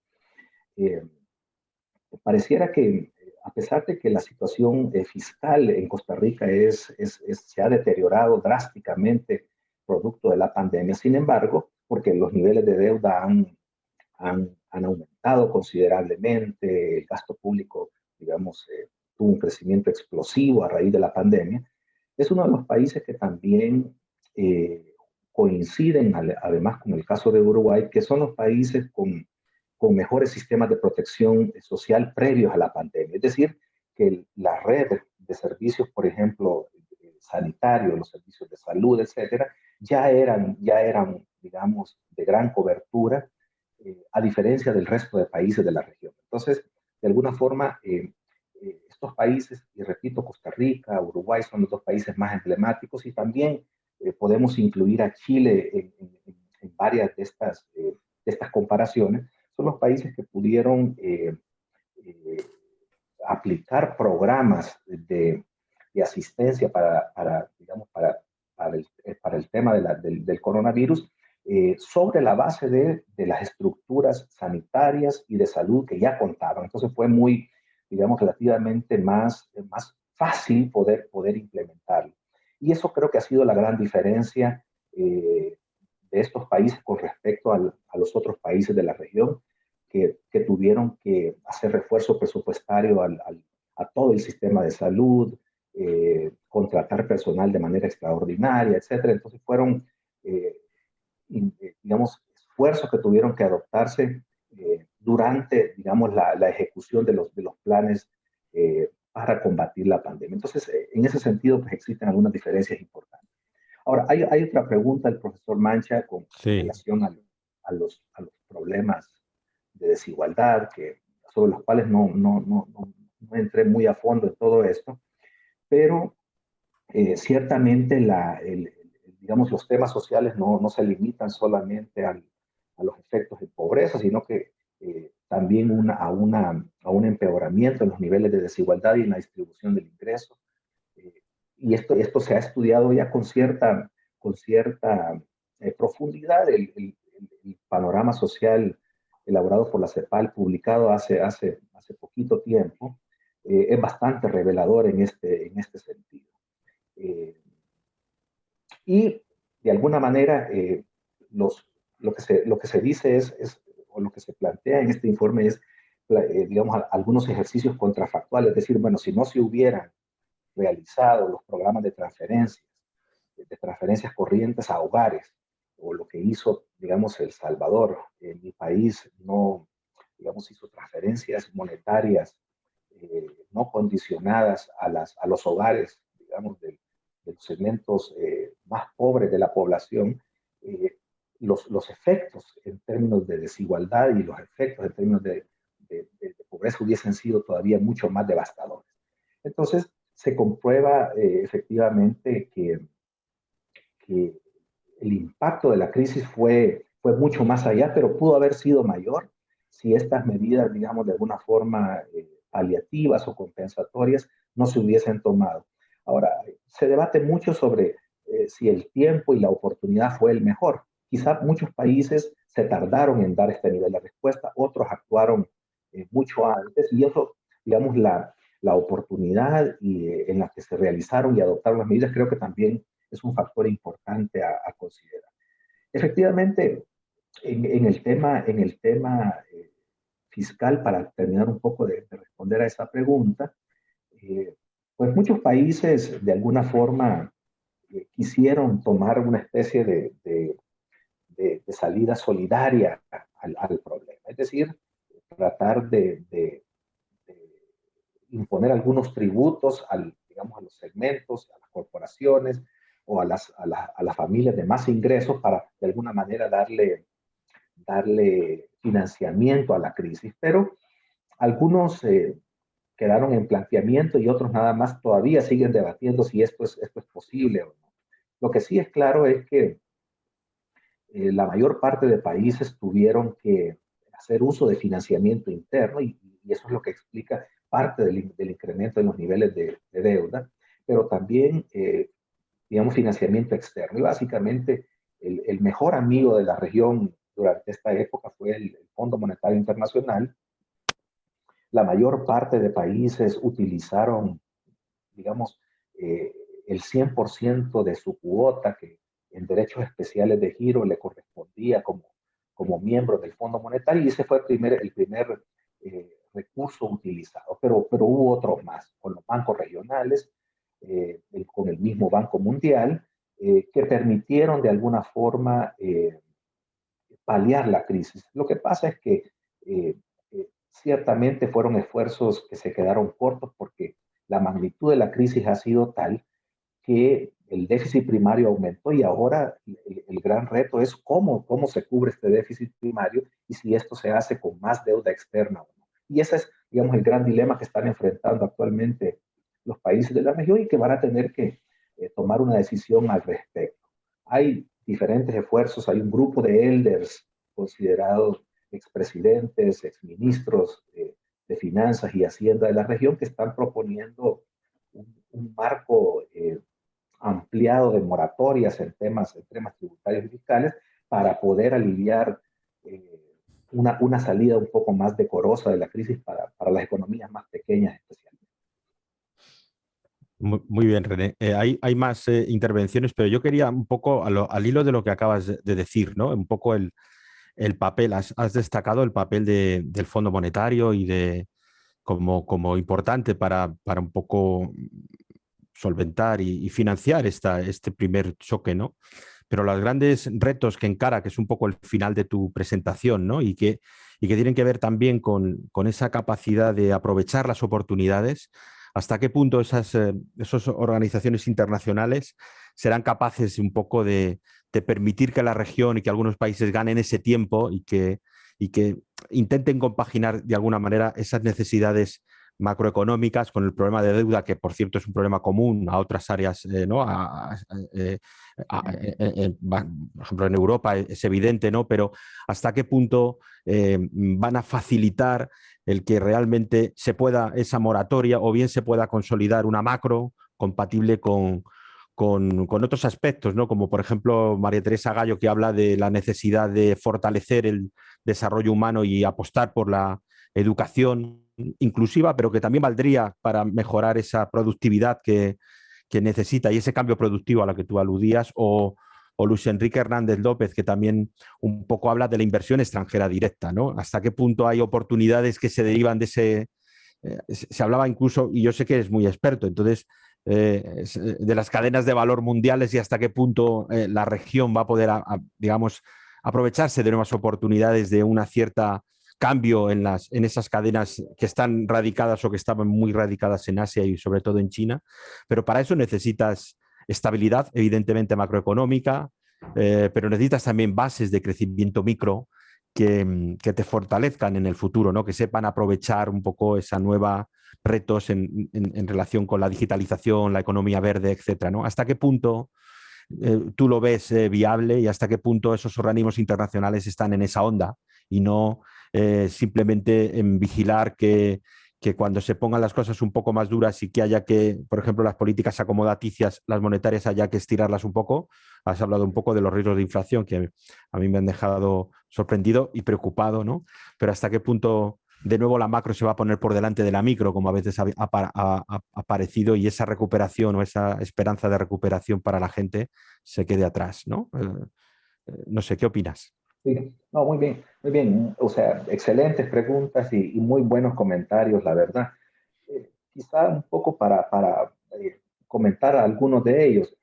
pareciera que a pesar de que la situación fiscal en Costa Rica se ha deteriorado drásticamente producto de la pandemia, sin embargo, porque los niveles de deuda han aumentado considerablemente, el gasto público, digamos, tuvo un crecimiento explosivo a raíz de la pandemia, es uno de los países que también coinciden, además con el caso de Uruguay, que son los países con mejores sistemas de protección social previos a la pandemia. Es decir, que la red de servicios, por ejemplo, sanitarios, los servicios de salud, etcétera, ya eran, digamos, de gran cobertura, a diferencia del resto de países de la región. Entonces, de alguna forma, estos países, y repito, Costa Rica, Uruguay son los dos países más emblemáticos, y también podemos incluir a Chile en varias de estas comparaciones. Son los países que pudieron aplicar programas de asistencia digamos, para el tema del coronavirus, sobre la base de las estructuras sanitarias y de salud que ya contaban. Entonces fue muy, digamos, relativamente más fácil poder implementarlo. Y eso creo que ha sido la gran diferencia de estos países con respecto a los otros países de la región que tuvieron que hacer refuerzo presupuestario a todo el sistema de salud, contratar personal de manera extraordinaria, etcétera. Entonces fueron, digamos, esfuerzos que tuvieron que adoptarse durante, digamos, la ejecución de los planes para combatir la pandemia. Entonces, en ese sentido, pues existen algunas diferencias importantes. Ahora, hay otra pregunta del profesor Mancha con relación a los problemas de desigualdad, sobre los cuales no entré muy a fondo en todo esto, pero ciertamente digamos, los temas sociales no se limitan solamente a los efectos de pobreza, sino que también a un empeoramiento en los niveles de desigualdad y en la distribución del ingreso. Y esto se ha estudiado ya con cierta profundidad. El panorama social elaborado por la CEPAL, publicado hace poquito tiempo, es bastante revelador en este sentido. Y de alguna manera, lo que se dice o lo que se plantea en este informe es, digamos, algunos ejercicios contrafactuales. Es decir, bueno, si no se hubieran realizado los programas de transferencias corrientes a hogares, o lo que hizo, digamos, El Salvador, en mi país, no, digamos, hizo transferencias monetarias no condicionadas a los hogares, digamos, de los segmentos más pobres de la población, los efectos en términos de desigualdad y los efectos en términos de pobreza hubiesen sido todavía mucho más devastadores. Entonces, se comprueba efectivamente que el impacto de la crisis fue mucho más allá, pero pudo haber sido mayor si estas medidas, digamos, de alguna forma paliativas o compensatorias no se hubiesen tomado. Ahora, se debate mucho sobre si el tiempo y la oportunidad fue el mejor. Quizá muchos países se tardaron en dar este nivel de respuesta, otros actuaron mucho antes, y eso, digamos, la oportunidad en la que se realizaron y adoptaron las medidas, creo que también es un factor importante a considerar. Efectivamente, en el tema fiscal, para terminar un poco de responder a esa pregunta, pues muchos países de alguna forma quisieron tomar una especie de salida solidaria al problema. Es decir, tratar de imponer algunos tributos digamos, a los segmentos, a las corporaciones o a las familias de más ingresos para de alguna manera darle financiamiento a la crisis. Pero algunos quedaron en planteamiento y otros nada más todavía siguen debatiendo si esto es posible o no. Lo que sí es claro es que la mayor parte de países tuvieron que hacer uso de financiamiento interno y eso es lo que explica parte del incremento en los niveles de deuda, pero también, digamos, financiamiento externo. Y básicamente el mejor amigo de la región durante esta época fue el Fondo Monetario Internacional, la mayor parte de países utilizaron, digamos, eh, el 100% de su cuota que en derechos especiales de giro le correspondía como miembro del Fondo Monetario, y ese fue el primer recurso utilizado. Pero hubo otros más, con los bancos regionales, con el mismo Banco Mundial, que permitieron de alguna forma paliar la crisis. Lo que pasa es que ciertamente fueron esfuerzos que se quedaron cortos porque la magnitud de la crisis ha sido tal que el déficit primario aumentó, y ahora el gran reto es cómo se cubre este déficit primario y si esto se hace con más deuda externa o no. Y ese es, digamos, el gran dilema que están enfrentando actualmente los países de la región y que van a tener que tomar una decisión al respecto. Hay diferentes esfuerzos, hay un grupo de elders considerados expresidentes, exministros de finanzas y hacienda de la región que están proponiendo un marco ampliado de moratorias en temas tributarios y fiscales para poder aliviar una salida un poco más decorosa de la crisis para las economías más pequeñas especialmente. Muy bien, René. Hay más intervenciones, pero yo quería un poco al hilo de lo que acabas de decir, ¿no? Un poco el papel, has destacado el papel del Fondo Monetario y como importante para un poco solventar y financiar este primer choque, ¿no? Pero los grandes retos que encara, que es un poco el final de tu presentación, ¿no? Y que tienen que ver también con esa capacidad de aprovechar las oportunidades, hasta qué punto esas organizaciones internacionales serán capaces un poco de permitir que la región y que algunos países ganen ese tiempo y que intenten compaginar de alguna manera esas necesidades macroeconómicas con el problema de deuda, que por cierto es un problema común a otras áreas, ¿no? Por ejemplo, en Europa es evidente, ¿no? Pero hasta qué punto van a facilitar el que realmente se pueda esa moratoria o bien se pueda consolidar una macro compatible con otros aspectos, ¿no? Como por ejemplo María Teresa Gallo, que habla de la necesidad de fortalecer el desarrollo humano y apostar por la educación inclusiva, pero que también valdría para mejorar esa productividad que necesita y ese cambio productivo a lo que tú aludías, o Luis Enrique Hernández López, que también un poco habla de la inversión extranjera directa, ¿no? Hasta qué punto hay oportunidades que se derivan de ese... se hablaba incluso, y yo sé que eres muy experto, entonces, de las cadenas de valor mundiales y hasta qué punto la región va a poder, digamos, aprovecharse de nuevas oportunidades de una cierta cambio en esas cadenas que están radicadas o que estaban muy radicadas en Asia y sobre todo en China. Pero para eso necesitas estabilidad, evidentemente macroeconómica, pero necesitas también bases de crecimiento micro que te fortalezcan en el futuro, ¿no? Que sepan aprovechar un poco esa nueva retos en relación con la digitalización, la economía verde, etcétera, ¿no? ¿Hasta qué punto tú lo ves viable y hasta qué punto esos organismos internacionales están en esa onda y no simplemente en vigilar que cuando se pongan las cosas un poco más duras y que haya que, por ejemplo, las políticas acomodaticias, las monetarias, haya que estirarlas un poco? Has hablado un poco de los riesgos de inflación que a mí me han dejado sorprendido y preocupado, ¿no? Pero hasta qué punto de nuevo la macro se va a poner por delante de la micro, como a veces ha parecido, y esa recuperación o esa esperanza de recuperación para la gente se quede atrás, ¿no? No sé, ¿qué opinas? Sí, no, muy bien, muy bien. O sea, excelentes preguntas y muy buenos comentarios, la verdad. Quizá un poco para comentar algunos de ellos.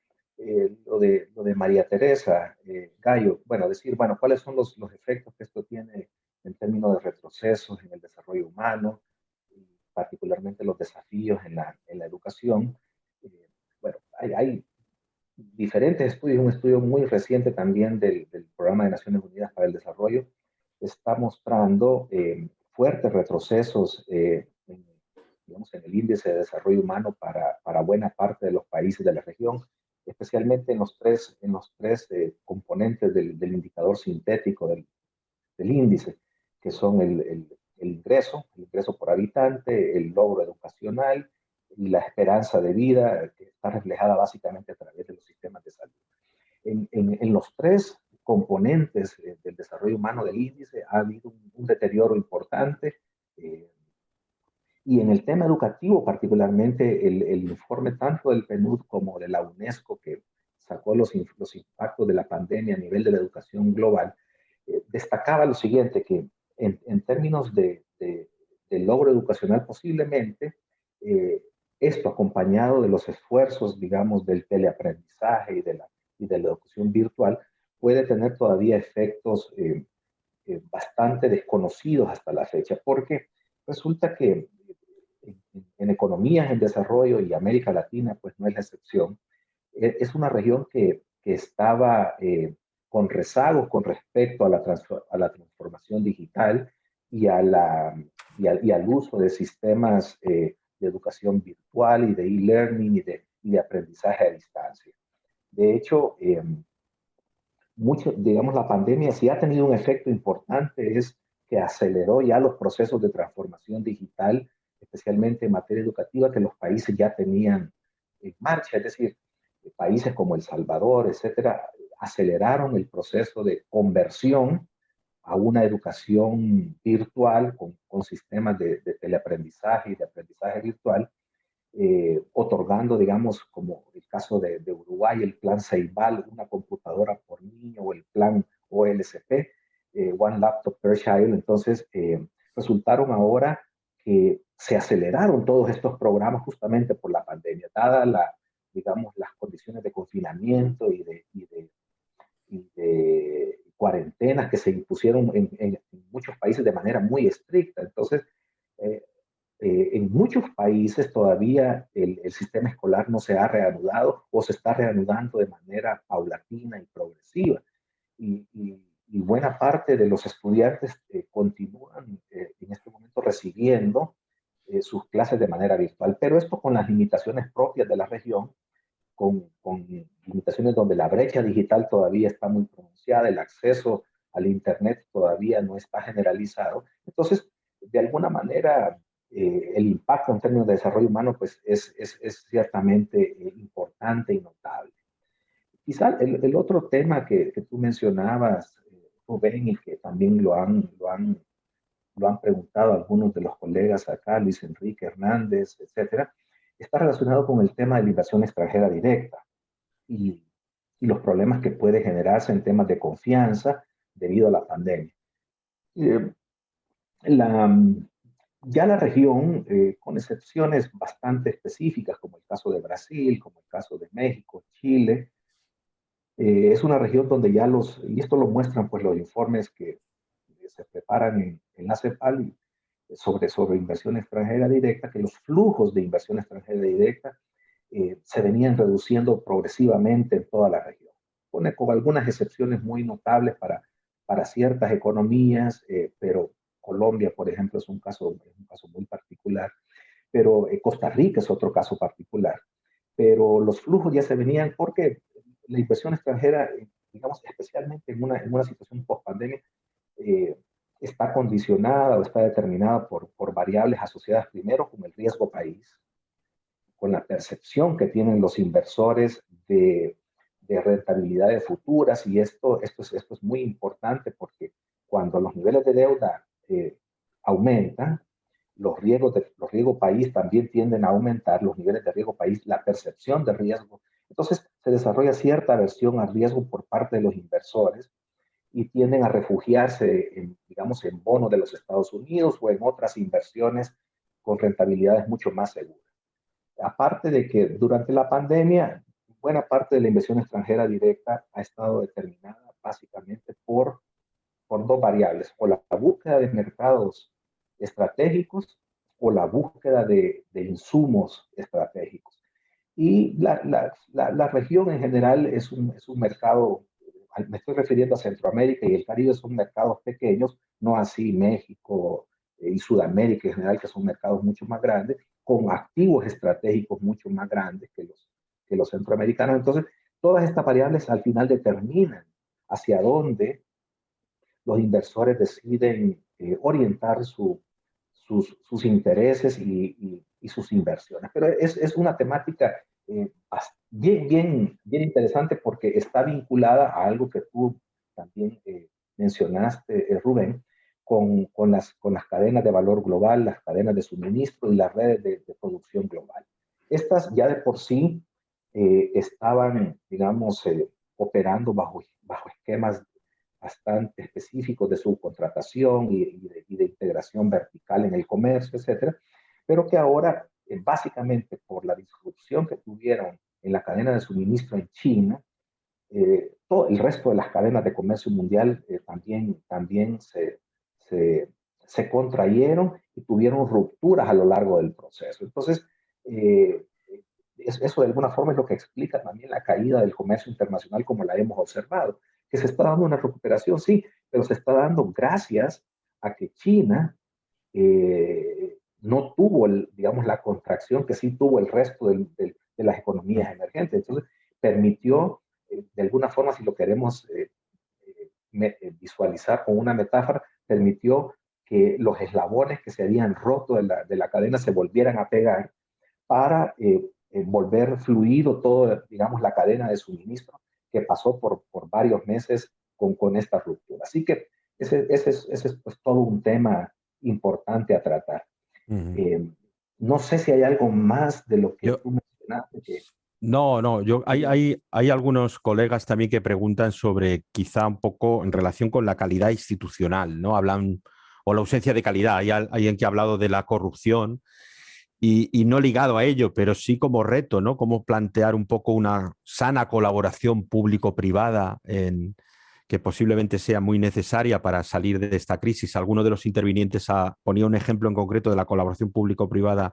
Lo de María Teresa Gallo, bueno, decir, bueno, ¿cuáles son los efectos que esto tiene en términos de retrocesos en el desarrollo humano, y particularmente los desafíos en la educación? Bueno, hay diferentes estudios, un estudio muy reciente también del Programa de Naciones Unidas para el Desarrollo está mostrando fuertes retrocesos digamos, en el índice de desarrollo humano para buena parte de los países de la región, especialmente en los tres componentes del indicador sintético del índice, que son el ingreso por habitante, el logro educacional y la esperanza de vida, que está reflejada básicamente a través de los sistemas de salud. En los tres componentes del desarrollo humano del índice ha habido un deterioro importante. Y en el tema educativo, particularmente, el informe tanto del PNUD como de la UNESCO, que sacó los impactos de la pandemia a nivel de la educación global, destacaba lo siguiente, que en términos de logro educacional posiblemente, esto acompañado de los esfuerzos, digamos, del teleaprendizaje y de la educación virtual, puede tener todavía efectos bastante desconocidos hasta la fecha, porque resulta que en economías en desarrollo, y América Latina pues no es la excepción, es una región que estaba con rezagos con respecto a la transformación digital y, y al uso de sistemas de educación virtual y de e-learning y de aprendizaje a distancia. De hecho, mucho, digamos, la pandemia sí ha tenido un efecto importante, es que aceleró ya los procesos de transformación digital, especialmente en materia educativa, que los países ya tenían en marcha, es decir, países como El Salvador, etcétera, aceleraron el proceso de conversión a una educación virtual con sistemas de teleaprendizaje y de aprendizaje virtual, otorgando, digamos, como el caso de Uruguay, el plan Ceibal, una computadora por niño, o el plan OLSP, One Laptop per Child. Entonces, resultaron ahora que se aceleraron todos estos programas justamente por la pandemia, dada digamos, las condiciones de confinamiento y de cuarentenas que se impusieron en muchos países de manera muy estricta. Entonces, eh, en muchos países todavía el sistema escolar no se ha reanudado o se está reanudando de manera paulatina y progresiva. Y buena parte de los estudiantes continúan en este momento recibiendo sus clases de manera virtual, pero esto con las limitaciones propias de la región, con limitaciones donde la brecha digital todavía está muy pronunciada, el acceso al Internet todavía no está generalizado. Entonces, de alguna manera, el impacto en términos de desarrollo humano pues, es ciertamente importante y notable. Quizá el otro tema que tú mencionabas, Rubén, y que también lo han preguntado algunos de los colegas acá, Luis Enrique Hernández, etcétera, está relacionado con el tema de la inversión extranjera directa y, y los problemas que puede generarse en temas de confianza debido a la pandemia. Eh, la, ya la región, con excepciones bastante específicas, como el caso de Brasil, como el caso de México, Chile, es una región donde ya y esto lo muestran pues los informes que se preparan en la CEPAL sobre inversión extranjera directa, que los flujos de inversión extranjera directa se venían reduciendo progresivamente en toda la región. Pone con algunas excepciones muy notables para ciertas economías, pero Colombia, por ejemplo, es un caso muy particular, pero Costa Rica es otro caso particular. Pero los flujos ya se venían porque la inversión extranjera, digamos, especialmente en una situación post-pandemia, eh, está condicionada o está determinada por variables asociadas primero con el riesgo país, con la percepción que tienen los inversores de rentabilidades futuras, y esto es muy importante porque cuando los niveles de deuda aumentan, los riesgos país también tienden a aumentar, los niveles de riesgo país, la percepción de riesgo. Entonces se desarrolla cierta aversión al riesgo por parte de los inversores y tienden a refugiarse, digamos, en bonos de los Estados Unidos o en otras inversiones con rentabilidades mucho más seguras. Aparte de que durante la pandemia, buena parte de la inversión extranjera directa ha estado determinada básicamente por dos variables, o la búsqueda de mercados estratégicos o la búsqueda de insumos estratégicos. Y la región en general es un mercado, me estoy refiriendo a Centroamérica y el Caribe, son mercados pequeños, no así México y Sudamérica en general, que son mercados mucho más grandes, con activos estratégicos mucho más grandes que los centroamericanos. Entonces, todas estas variables al final determinan hacia dónde los inversores deciden orientar sus intereses y sus inversiones. Pero es una temática bien interesante porque está vinculada a algo que tú también mencionaste, Rubén, con las cadenas de valor global, las cadenas de suministro y las redes de producción global. Estas ya de por sí estaban, digamos, operando bajo esquemas bastante específicos de subcontratación y de integración vertical en el comercio, etcétera, pero que ahora, básicamente por la disrupción que tuvieron en la cadena de suministro en China, todo el resto de las cadenas de comercio mundial también se contrayeron y tuvieron rupturas a lo largo del proceso. Entonces, eh, eso de alguna forma es lo que explica también la caída del comercio internacional como la hemos observado, que se está dando una recuperación, sí, pero se está dando gracias a que China no tuvo, digamos, la contracción que sí tuvo el resto de las economías emergentes. Entonces, permitió, de alguna forma, si lo queremos visualizar con una metáfora, permitió que los eslabones que se habían roto de la cadena se volvieran a pegar para volver fluido todo, digamos, la cadena de suministro que pasó por varios meses con esta ruptura. Así que ese es pues, todo un tema importante a tratar. No sé si hay algo más de lo que Yo, tú mencionaste que... no, hay algunos colegas también que preguntan sobre quizá un poco en relación con la calidad institucional, ¿no? Hablan, o la ausencia de calidad. Hay alguien que ha hablado de la corrupción y no ligado a ello, pero sí como reto, ¿no? Cómo plantear un poco una sana colaboración público-privada que posiblemente sea muy necesaria para salir de esta crisis. Alguno de los intervinientes ponía un ejemplo en concreto de la colaboración público-privada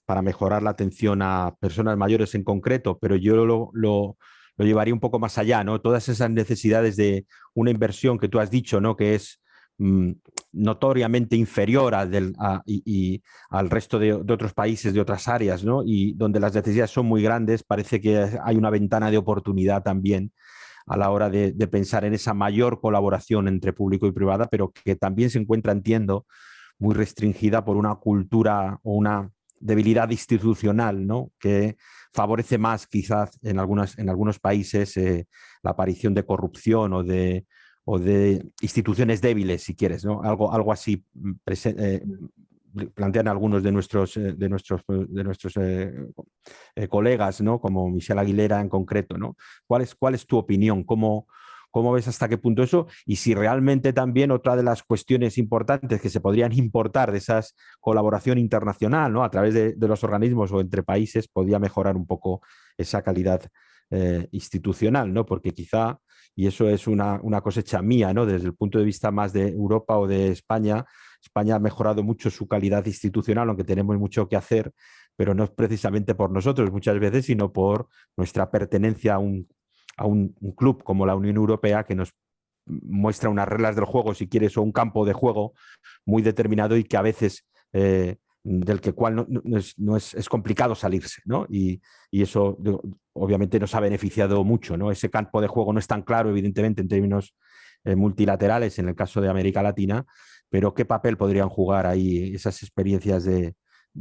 para mejorar la atención a personas mayores en concreto, pero yo lo llevaría un poco más allá, ¿no? Todas esas necesidades de una inversión que tú has dicho, ¿no? Que es notoriamente inferior al resto de otros países, de otras áreas, ¿no? Y donde las necesidades son muy grandes, parece que hay una ventana de oportunidad también a la hora de pensar en esa mayor colaboración entre público y privada, pero que también se encuentra, entiendo, muy restringida por una cultura o una debilidad institucional, ¿no? Que favorece más quizás en algunos países la aparición de corrupción o de instituciones débiles, si quieres, ¿no? Algo así plantean algunos de nuestros colegas, ¿no? Como Michelle Aguilera en concreto, ¿no? ¿Cuál es tu opinión? ¿Cómo ves hasta qué punto eso? Y si realmente también otra de las cuestiones importantes que se podrían importar de esa colaboración internacional, ¿no? A través de los organismos o entre países, podría mejorar un poco esa calidad institucional, ¿no? Porque quizá, y eso es una cosecha mía, ¿no? Desde el punto de vista más de Europa o de España, España ha mejorado mucho su calidad institucional, aunque tenemos mucho que hacer, pero no es precisamente por nosotros muchas veces, sino por nuestra pertenencia a un club como la Unión Europea que nos muestra unas reglas del juego, si quieres, o un campo de juego muy determinado y que a veces del cual es complicado salirse, ¿no? Y eso obviamente nos ha beneficiado mucho, ¿no? Ese campo de juego no es tan claro, evidentemente, en términos multilaterales en el caso de América Latina, pero ¿qué papel podrían jugar ahí esas experiencias de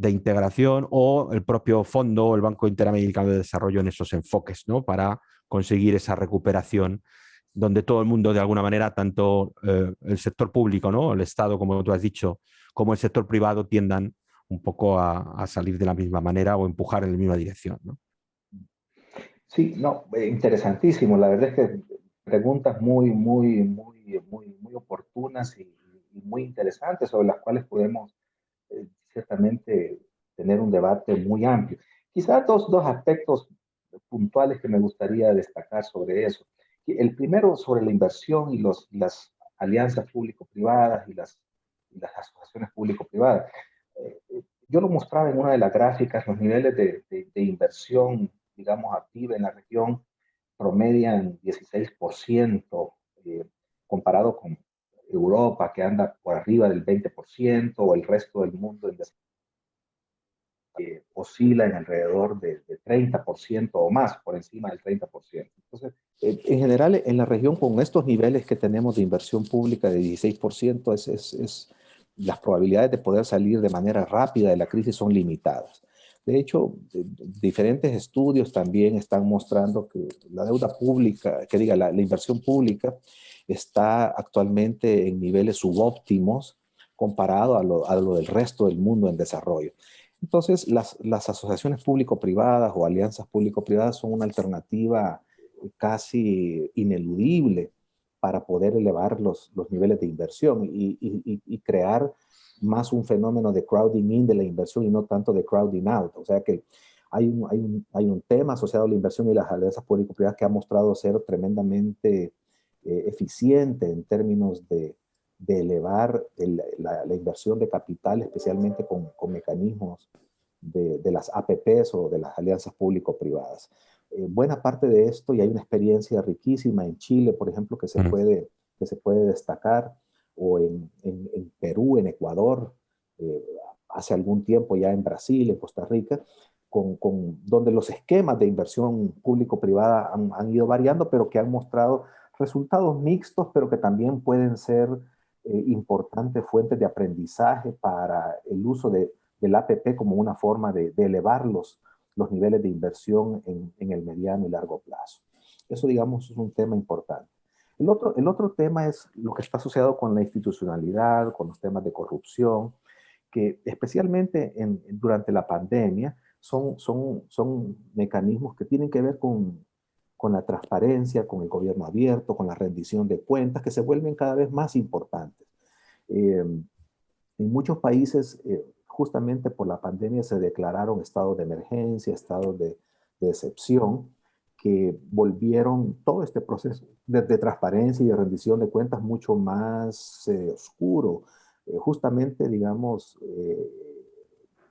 integración o el propio fondo o el Banco Interamericano de Desarrollo en esos enfoques, ¿no? Para conseguir esa recuperación donde todo el mundo, de alguna manera, tanto el sector público, ¿no? El Estado, como tú has dicho, como el sector privado tiendan un poco a salir de la misma manera o empujar en la misma dirección, ¿no? Sí, no, interesantísimo. La verdad es que preguntas muy oportunas y muy interesantes sobre las cuales podemos ciertamente tener un debate muy amplio. Quizás dos aspectos puntuales que me gustaría destacar sobre eso. El primero sobre la inversión y las alianzas público-privadas y las asociaciones público-privadas. Yo lo mostraba en una de las gráficas, los niveles de inversión, digamos, activa en la región promedian 16%, comparado con Europa, que anda por arriba del 20%, o el resto del mundo oscila en alrededor de 30% o más, por encima del 30%. Entonces, en general, en la región, con estos niveles que tenemos de inversión pública de 16%, las probabilidades de poder salir de manera rápida de la crisis son limitadas. De hecho, diferentes estudios también están mostrando que la deuda pública, que diga, la inversión pública está actualmente en niveles subóptimos comparado a lo del resto del mundo en desarrollo. Entonces, las asociaciones público-privadas o alianzas público-privadas son una alternativa casi ineludible para poder elevar los niveles de inversión y crear más un fenómeno de crowding in de la inversión y no tanto de crowding out. O sea que hay un tema asociado a la inversión y las alianzas público-privadas que ha mostrado ser tremendamente eficiente en términos de elevar la inversión de capital, especialmente con mecanismos de las APPs o de las alianzas público-privadas. Buena parte de esto, y hay una experiencia riquísima en Chile, por ejemplo, que se puede destacar, o en Perú, en Ecuador, hace algún tiempo ya en Brasil, en Costa Rica, donde los esquemas de inversión público-privada han ido variando, pero que han mostrado resultados mixtos, pero que también pueden ser importantes fuentes de aprendizaje para el uso del APP como una forma de elevar los niveles de inversión en el mediano y largo plazo. Eso, digamos, es un tema importante. El otro tema es lo que está asociado con la institucionalidad, con los temas de corrupción, que especialmente durante la pandemia son mecanismos que tienen que ver con la transparencia, con el gobierno abierto, con la rendición de cuentas, que se vuelven cada vez más importantes. En muchos países, justamente por la pandemia, se declararon estados de emergencia, estados de excepción, que volvieron todo este proceso de transparencia y de rendición de cuentas mucho más oscuro, justamente, digamos,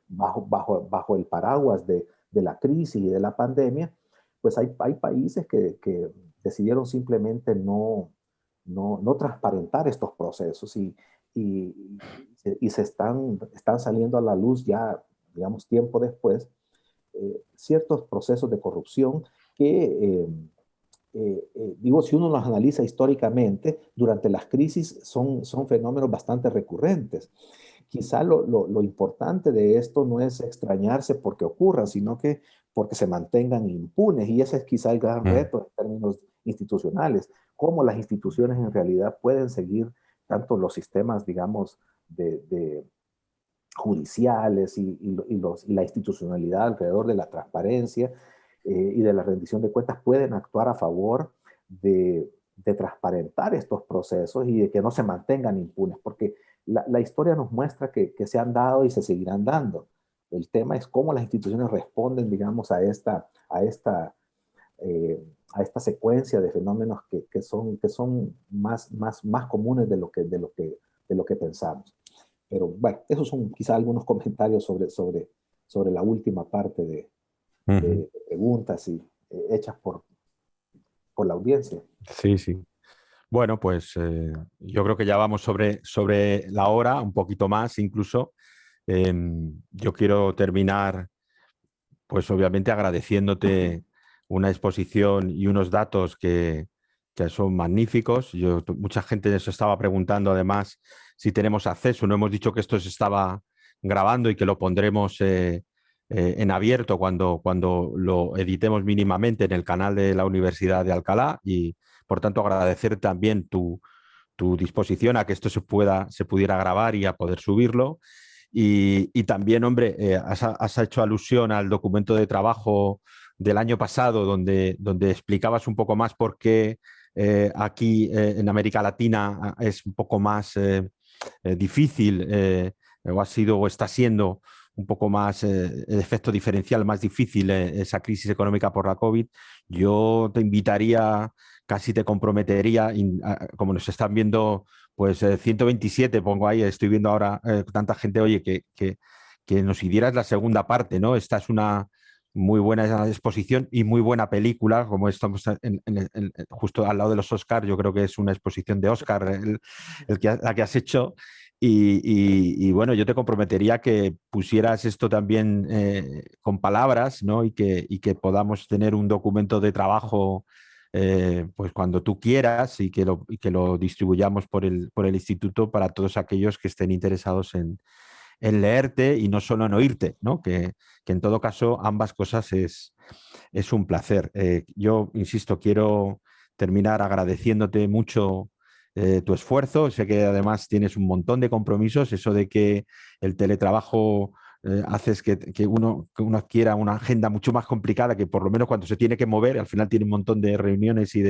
bajo el paraguas de la crisis y de la pandemia. Pues hay países que decidieron simplemente no transparentar estos procesos y se están saliendo a la luz ya, digamos, tiempo después, ciertos procesos de corrupción que, digo, si uno los analiza históricamente, durante las crisis son fenómenos bastante recurrentes. Quizá lo importante de esto no es extrañarse porque ocurran, sino que porque se mantengan impunes. Y ese es quizá el gran reto en términos institucionales. Cómo las instituciones en realidad pueden seguir tanto los sistemas, digamos, de judiciales y la institucionalidad alrededor de la transparencia y de la rendición de cuentas pueden actuar a favor de transparentar estos procesos y de que no se mantengan impunes, porque la historia nos muestra que se han dado y se seguirán dando. El tema es cómo las instituciones responden, digamos, a esta secuencia de fenómenos que son más comunes de lo que pensamos. Pero bueno, esos son quizá algunos comentarios sobre la última parte de preguntas hechas por la audiencia. Sí, sí. Bueno, pues yo creo que ya vamos sobre la hora, un poquito más incluso. Yo quiero terminar, pues obviamente agradeciéndote una exposición y unos datos que son magníficos. Mucha gente nos estaba preguntando además si tenemos acceso. No hemos dicho que esto se estaba grabando y que lo pondremos en abierto cuando lo editemos mínimamente en el canal de la Universidad de Alcalá y por tanto agradecer también tu disposición a que esto se pudiera grabar y a poder subirlo. Y también, hombre, has hecho alusión al documento de trabajo del año pasado, donde explicabas un poco más por qué aquí en América Latina es un poco más difícil, o ha sido o está siendo un poco más el efecto diferencial más difícil, esa crisis económica por la COVID. Yo te invitaría, casi te comprometería, como nos están viendo, pues 127, pongo ahí, estoy viendo ahora tanta gente, oye, que nos hicieras la segunda parte, ¿no? Esta es una muy buena exposición y muy buena película, como estamos justo al lado de los Oscars, yo creo que es una exposición de Oscar la que has hecho. Bueno, yo te comprometería que pusieras esto también con palabras, ¿no? Y que podamos tener un documento de trabajo pues cuando tú quieras y que lo distribuyamos por el instituto para todos aquellos que estén interesados en en leerte y no solo en oírte, ¿no? Que en todo caso ambas cosas es un placer. Yo, insisto, quiero terminar agradeciéndote mucho tu esfuerzo. Sé que además tienes un montón de compromisos. Eso de que el teletrabajo hace que uno adquiera una agenda mucho más complicada, que por lo menos cuando se tiene que mover, al final tiene un montón de reuniones y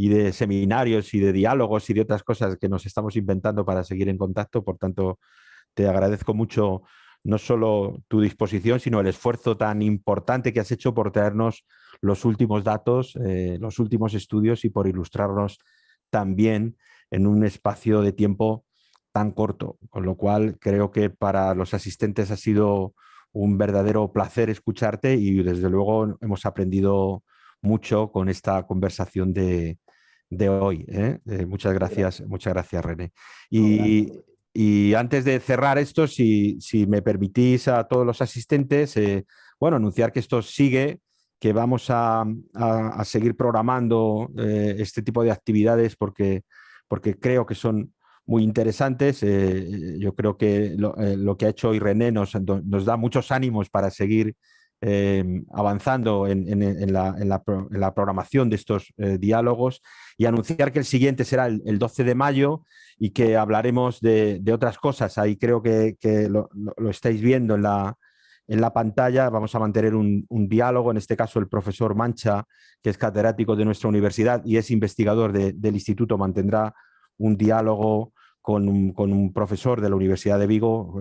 de seminarios y de diálogos y de otras cosas que nos estamos inventando para seguir en contacto. Por tanto, te agradezco mucho no solo tu disposición, sino el esfuerzo tan importante que has hecho por traernos los últimos datos, los últimos estudios y por ilustrarnos también en un espacio de tiempo tan corto. Con lo cual, creo que para los asistentes ha sido un verdadero placer escucharte y desde luego hemos aprendido mucho con esta conversación de hoy. Muchas gracias, René. No, gracias. Y antes de cerrar esto, si me permitís a todos los asistentes, bueno, anunciar que esto sigue, que vamos a seguir programando este tipo de actividades porque creo que son muy interesantes. Yo creo que lo que ha hecho hoy René nos da muchos ánimos para seguir avanzando en la programación de estos diálogos y anunciar que el siguiente será el 12 de mayo y que hablaremos de otras cosas. Ahí creo que lo estáis viendo en la pantalla. Vamos a mantener un diálogo, en este caso el profesor Mancha, que es catedrático de nuestra universidad y es investigador del instituto, mantendrá un diálogo con un profesor de la Universidad de Vigo,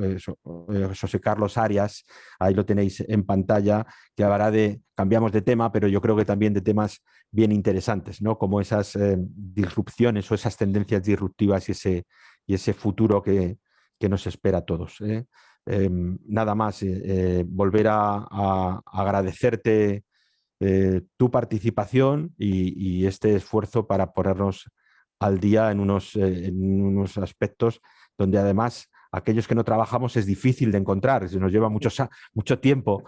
José Carlos Arias, ahí lo tenéis en pantalla, que hablará cambiamos de tema, pero yo creo que también de temas bien interesantes, ¿no? Como esas disrupciones o esas tendencias disruptivas y ese futuro que nos espera a todos. Nada más, volver a agradecerte tu participación y este esfuerzo para ponernos al día en unos aspectos donde además aquellos que no trabajamos es difícil de encontrar, nos lleva mucho tiempo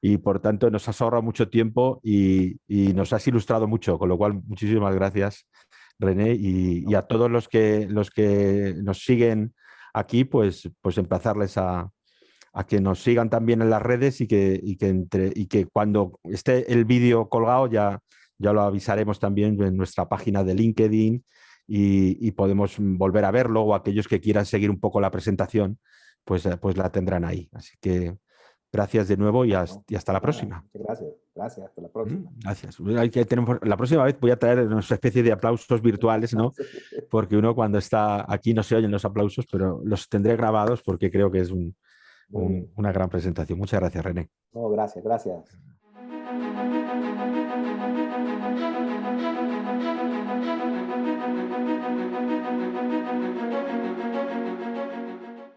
y por tanto nos has ahorrado mucho tiempo y nos has ilustrado mucho, con lo cual muchísimas gracias, René, y a todos los que nos siguen aquí, pues emplazarles a que nos sigan también en las redes y que cuando esté el vídeo colgado ya lo avisaremos también en nuestra página de LinkedIn y podemos volver a verlo o aquellos que quieran seguir un poco la presentación, pues la tendrán ahí. Así que gracias de nuevo y hasta la próxima. Muchas gracias. Gracias. Hasta la próxima. Gracias. La próxima vez voy a traer una especie de aplausos virtuales, ¿no? Porque uno cuando está aquí no se oyen los aplausos, pero los tendré grabados porque creo que es una gran presentación. Muchas gracias, René. No, gracias.